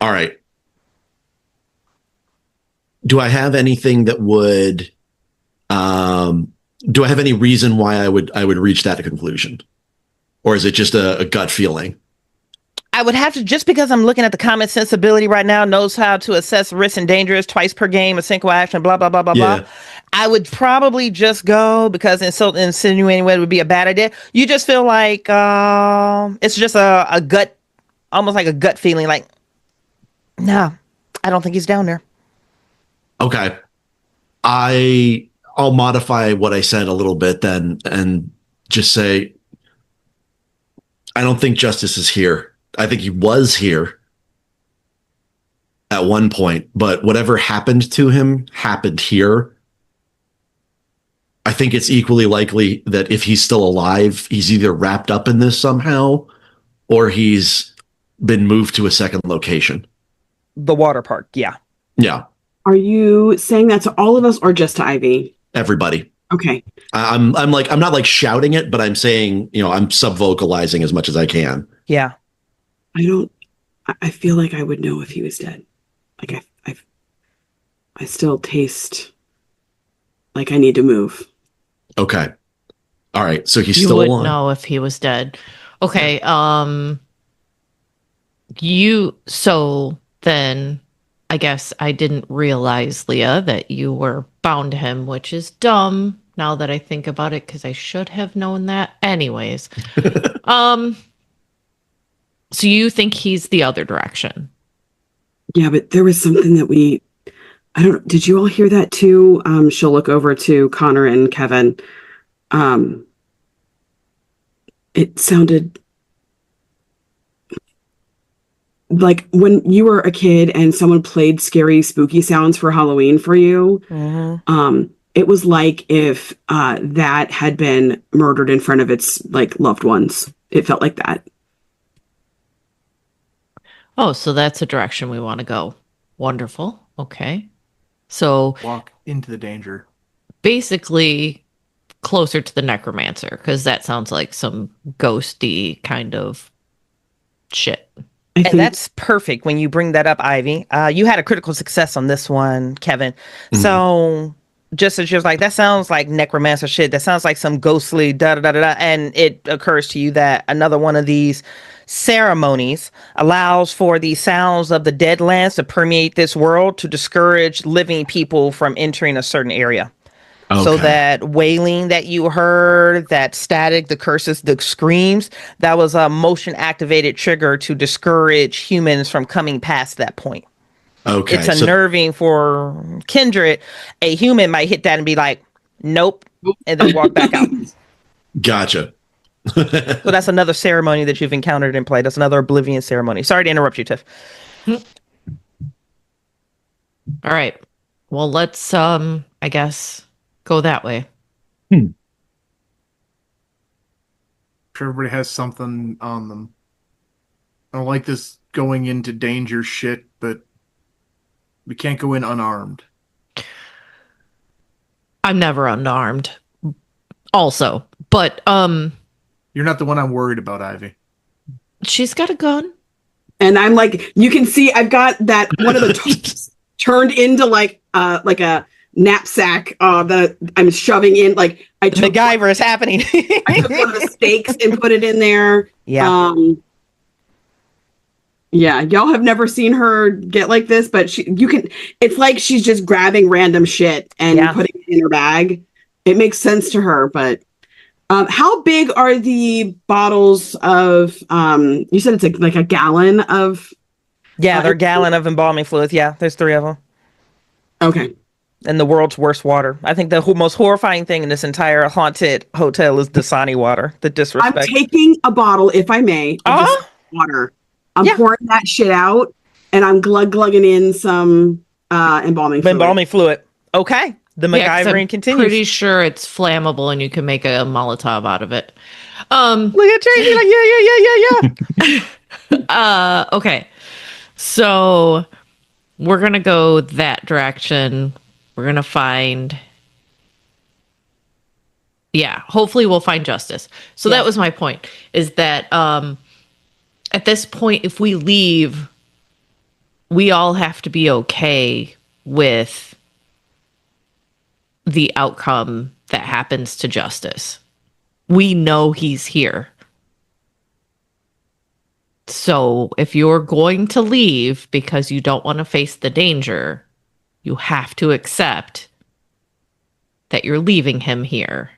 All right. do I have anything that would, do I have any reason why I would reach that conclusion? Or is it just a gut feeling? I would have to, just because I'm looking at the common sensibility right now, knows how to assess risk and dangerous twice per game, a single action, blah, blah, blah, blah, Yeah. blah. I would probably just go because insinuating what would be a bad idea. You just feel like it's just a gut, almost like a gut feeling like, no, I don't think he's down there. Okay. I'll modify what I said a little bit then and just say, I don't think Justice is here. I think he was here at one point, but whatever happened to him happened here. I think it's equally likely that if he's still alive, he's either wrapped up in this somehow or he's been moved to a second location. The water park, yeah. Yeah, Are you saying that to all of us or just to Ivy? everybody. Okay. I'm not like shouting it, but I'm saying, I'm sub-vocalizing as much as I can. Yeah. I feel like I would know if he was dead. Like I still taste like I need to move. Okay. All right. So he's You still would alive. know if he was dead. Okay. So then I guess I didn't realize, Leah, that you were bound to him, which is dumb now that I think about it, because I should have known that anyways. So you think he's the other direction? Yeah, but there was something that did you all hear that too? She'll look over to Connor and Kevin. It sounded like when you were a kid and someone played scary, spooky sounds for Halloween for you. Mm-hmm. It was like if that had been murdered in front of its loved ones. It felt like that. Oh, so that's a direction we want to go. Wonderful. Okay. So Walk into the danger. basically closer to the necromancer, because that sounds like some ghosty kind of shit. I think And that's perfect when you bring that up, Ivy. You had a critical success on this one, Kevin. Mhm. So just as you're like, that sounds like necromancer shit. That sounds like some ghostly da da da da. And it occurs to you that another one of these ceremonies allows for the sounds of the dead lands to permeate this world to discourage living people from entering a certain area. So Okay. that wailing that you heard, that static, the curses, the screams, that was a motion activated trigger to discourage humans from coming past that point. Okay. It's unnerving for Kindred. A human might hit that and be like, nope, and then walk back out. Gotcha. So that's another ceremony that you've encountered in play. That's another Oblivion ceremony. Sorry to interrupt you, Tiff. All right. Well, let's I guess go that way. Sure, everybody has something on them. I don't like this going into danger shit, but we can't go in unarmed. I'm never unarmed. Also, but You're not the one I'm worried about, Ivy. she's got a gun. and I'm like, you can see I've got that one of the tops turned into like a knapsack that I'm shoving in. Like I took MacGyver is happening. I took one of the stakes and put it in there. Yeah. Yeah, y'all have never seen her get like this, but it's like she's just grabbing random shit and Yeah. putting it in her bag. It makes sense to her, but how big are the bottles of you said it's like a gallon of Yeah, they're a gallon of embalming fluids. Yeah, there's 3 of them. okay. And the world's worst water. I think the most horrifying thing in this entire haunted hotel is Dasani water. The I'm disrespect. taking a bottle, if I may, of this water. I'm Yeah. pouring that shit out and I'm glugging in some embalming fluid. Embalming fluid. Okay. The Yeah, 'cause MacGyvering I'm continues. pretty sure it's flammable and you can make a Molotov out of it. Look at Tracy like, yeah. Okay. So we're gonna go that direction. We're gonna find hopefully we'll find justice. So Yeah. that was my point, is that at this point, if we leave, we all have to be okay with the outcome that happens to Justice. We know he's here. So if you're going to leave because you don't want to face the danger, you have to accept that you're leaving him here.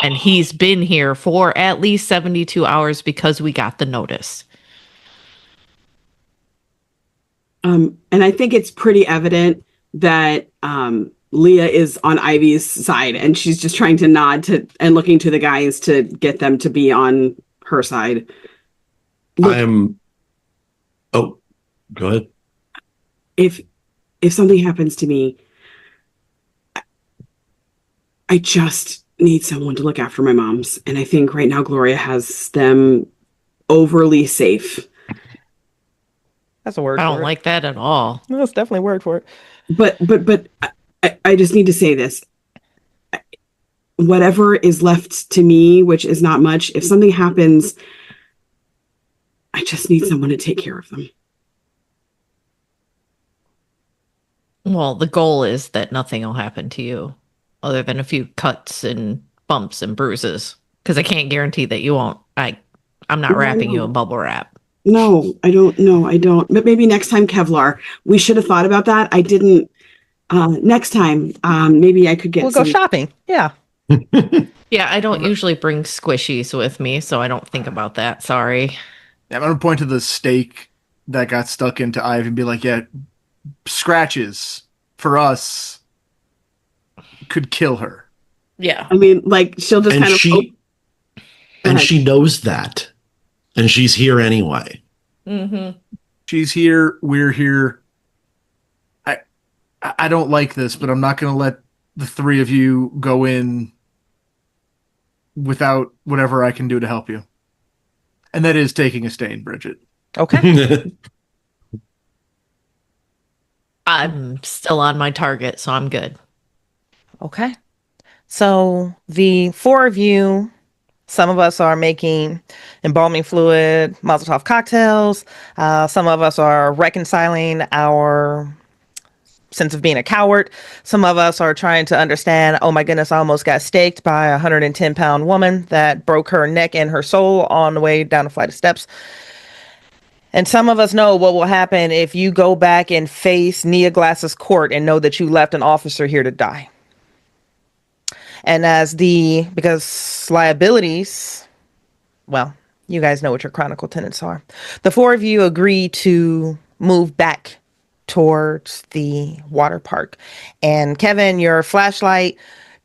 And he's been here for at least 72 hours because we got the notice. And I think it's pretty evident that Leah is on Ivy's side, and she's just trying to nod to and looking to the guys to get them to be on her side. Look, Oh, go ahead. if something happens to me, I just need someone to look after my moms, and I think right now Gloria has them overly safe. That's a word. I for don't it. like that at all. No, that's definitely a word for it. But I just need to say this. Whatever is left to me, which is not much, if something happens, I just need someone to take care of them. Well, the goal is that nothing will happen to you other than a few cuts and bumps and bruises. Because I can't guarantee that you won't. I'm not No, I wrapping you know. in bubble wrap. No, I don't. No, I don't. But maybe next time, Kevlar. We should have thought about that. I didn't. Next time, maybe I could get We'll go shopping. Yeah. Yeah, I don't usually bring squishies with me, so I don't think about that. Sorry. Yeah, I'm gonna point to the stake that got stuck into Ivy and be like, yeah, scratches for us could kill her. Yeah. I mean, like, she'll just And kind of. she Go and ahead. she knows that. And she's here anyway. Mm-hmm. She's here, we're here. I don't like this, but I'm not gonna let the three of you go in without whatever I can do to help you. And that is taking a stain, Bridgett. Okay. I'm still on my target, so I'm good. Okay. So the four of you, some of us are making embalming fluid, Molotov cocktails. Some of us are reconciling our sense of being a coward. Some of us are trying to understand, oh my goodness, I almost got staked by a 110-pound woman that broke her neck and her soul on the way down a flight of steps. And some of us know what will happen if you go back and face Nia Glass's court and know that you left an officer here to die. And because liabilities, well, you guys know what your chronicle tenets are. The four of you agree to move back towards the water park. And Kevin, your flashlight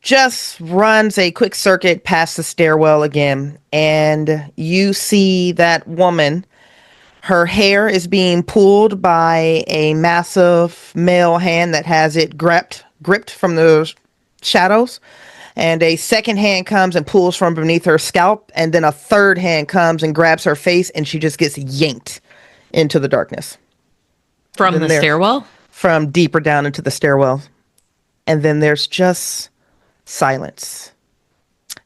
just runs a quick circuit past the stairwell again. And you see that woman. Her hair is being pulled by a massive male hand that has it gripped from the shadows. And a second hand comes and pulls from beneath her scalp. And then a third hand comes and grabs her face, and she just gets yanked into the darkness. From Then the there- stairwell? From deeper down into the stairwell. And then there's just silence.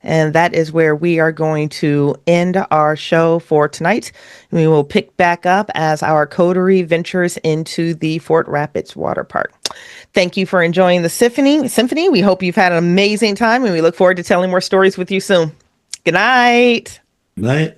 And that is where we are going to end our show for tonight. We will pick back up as our coterie ventures into the Fort Rapids Water Park. Thank you for enjoying the Symphony. We hope you've had an amazing time, and we look forward to telling more stories with you soon. Good night. Night.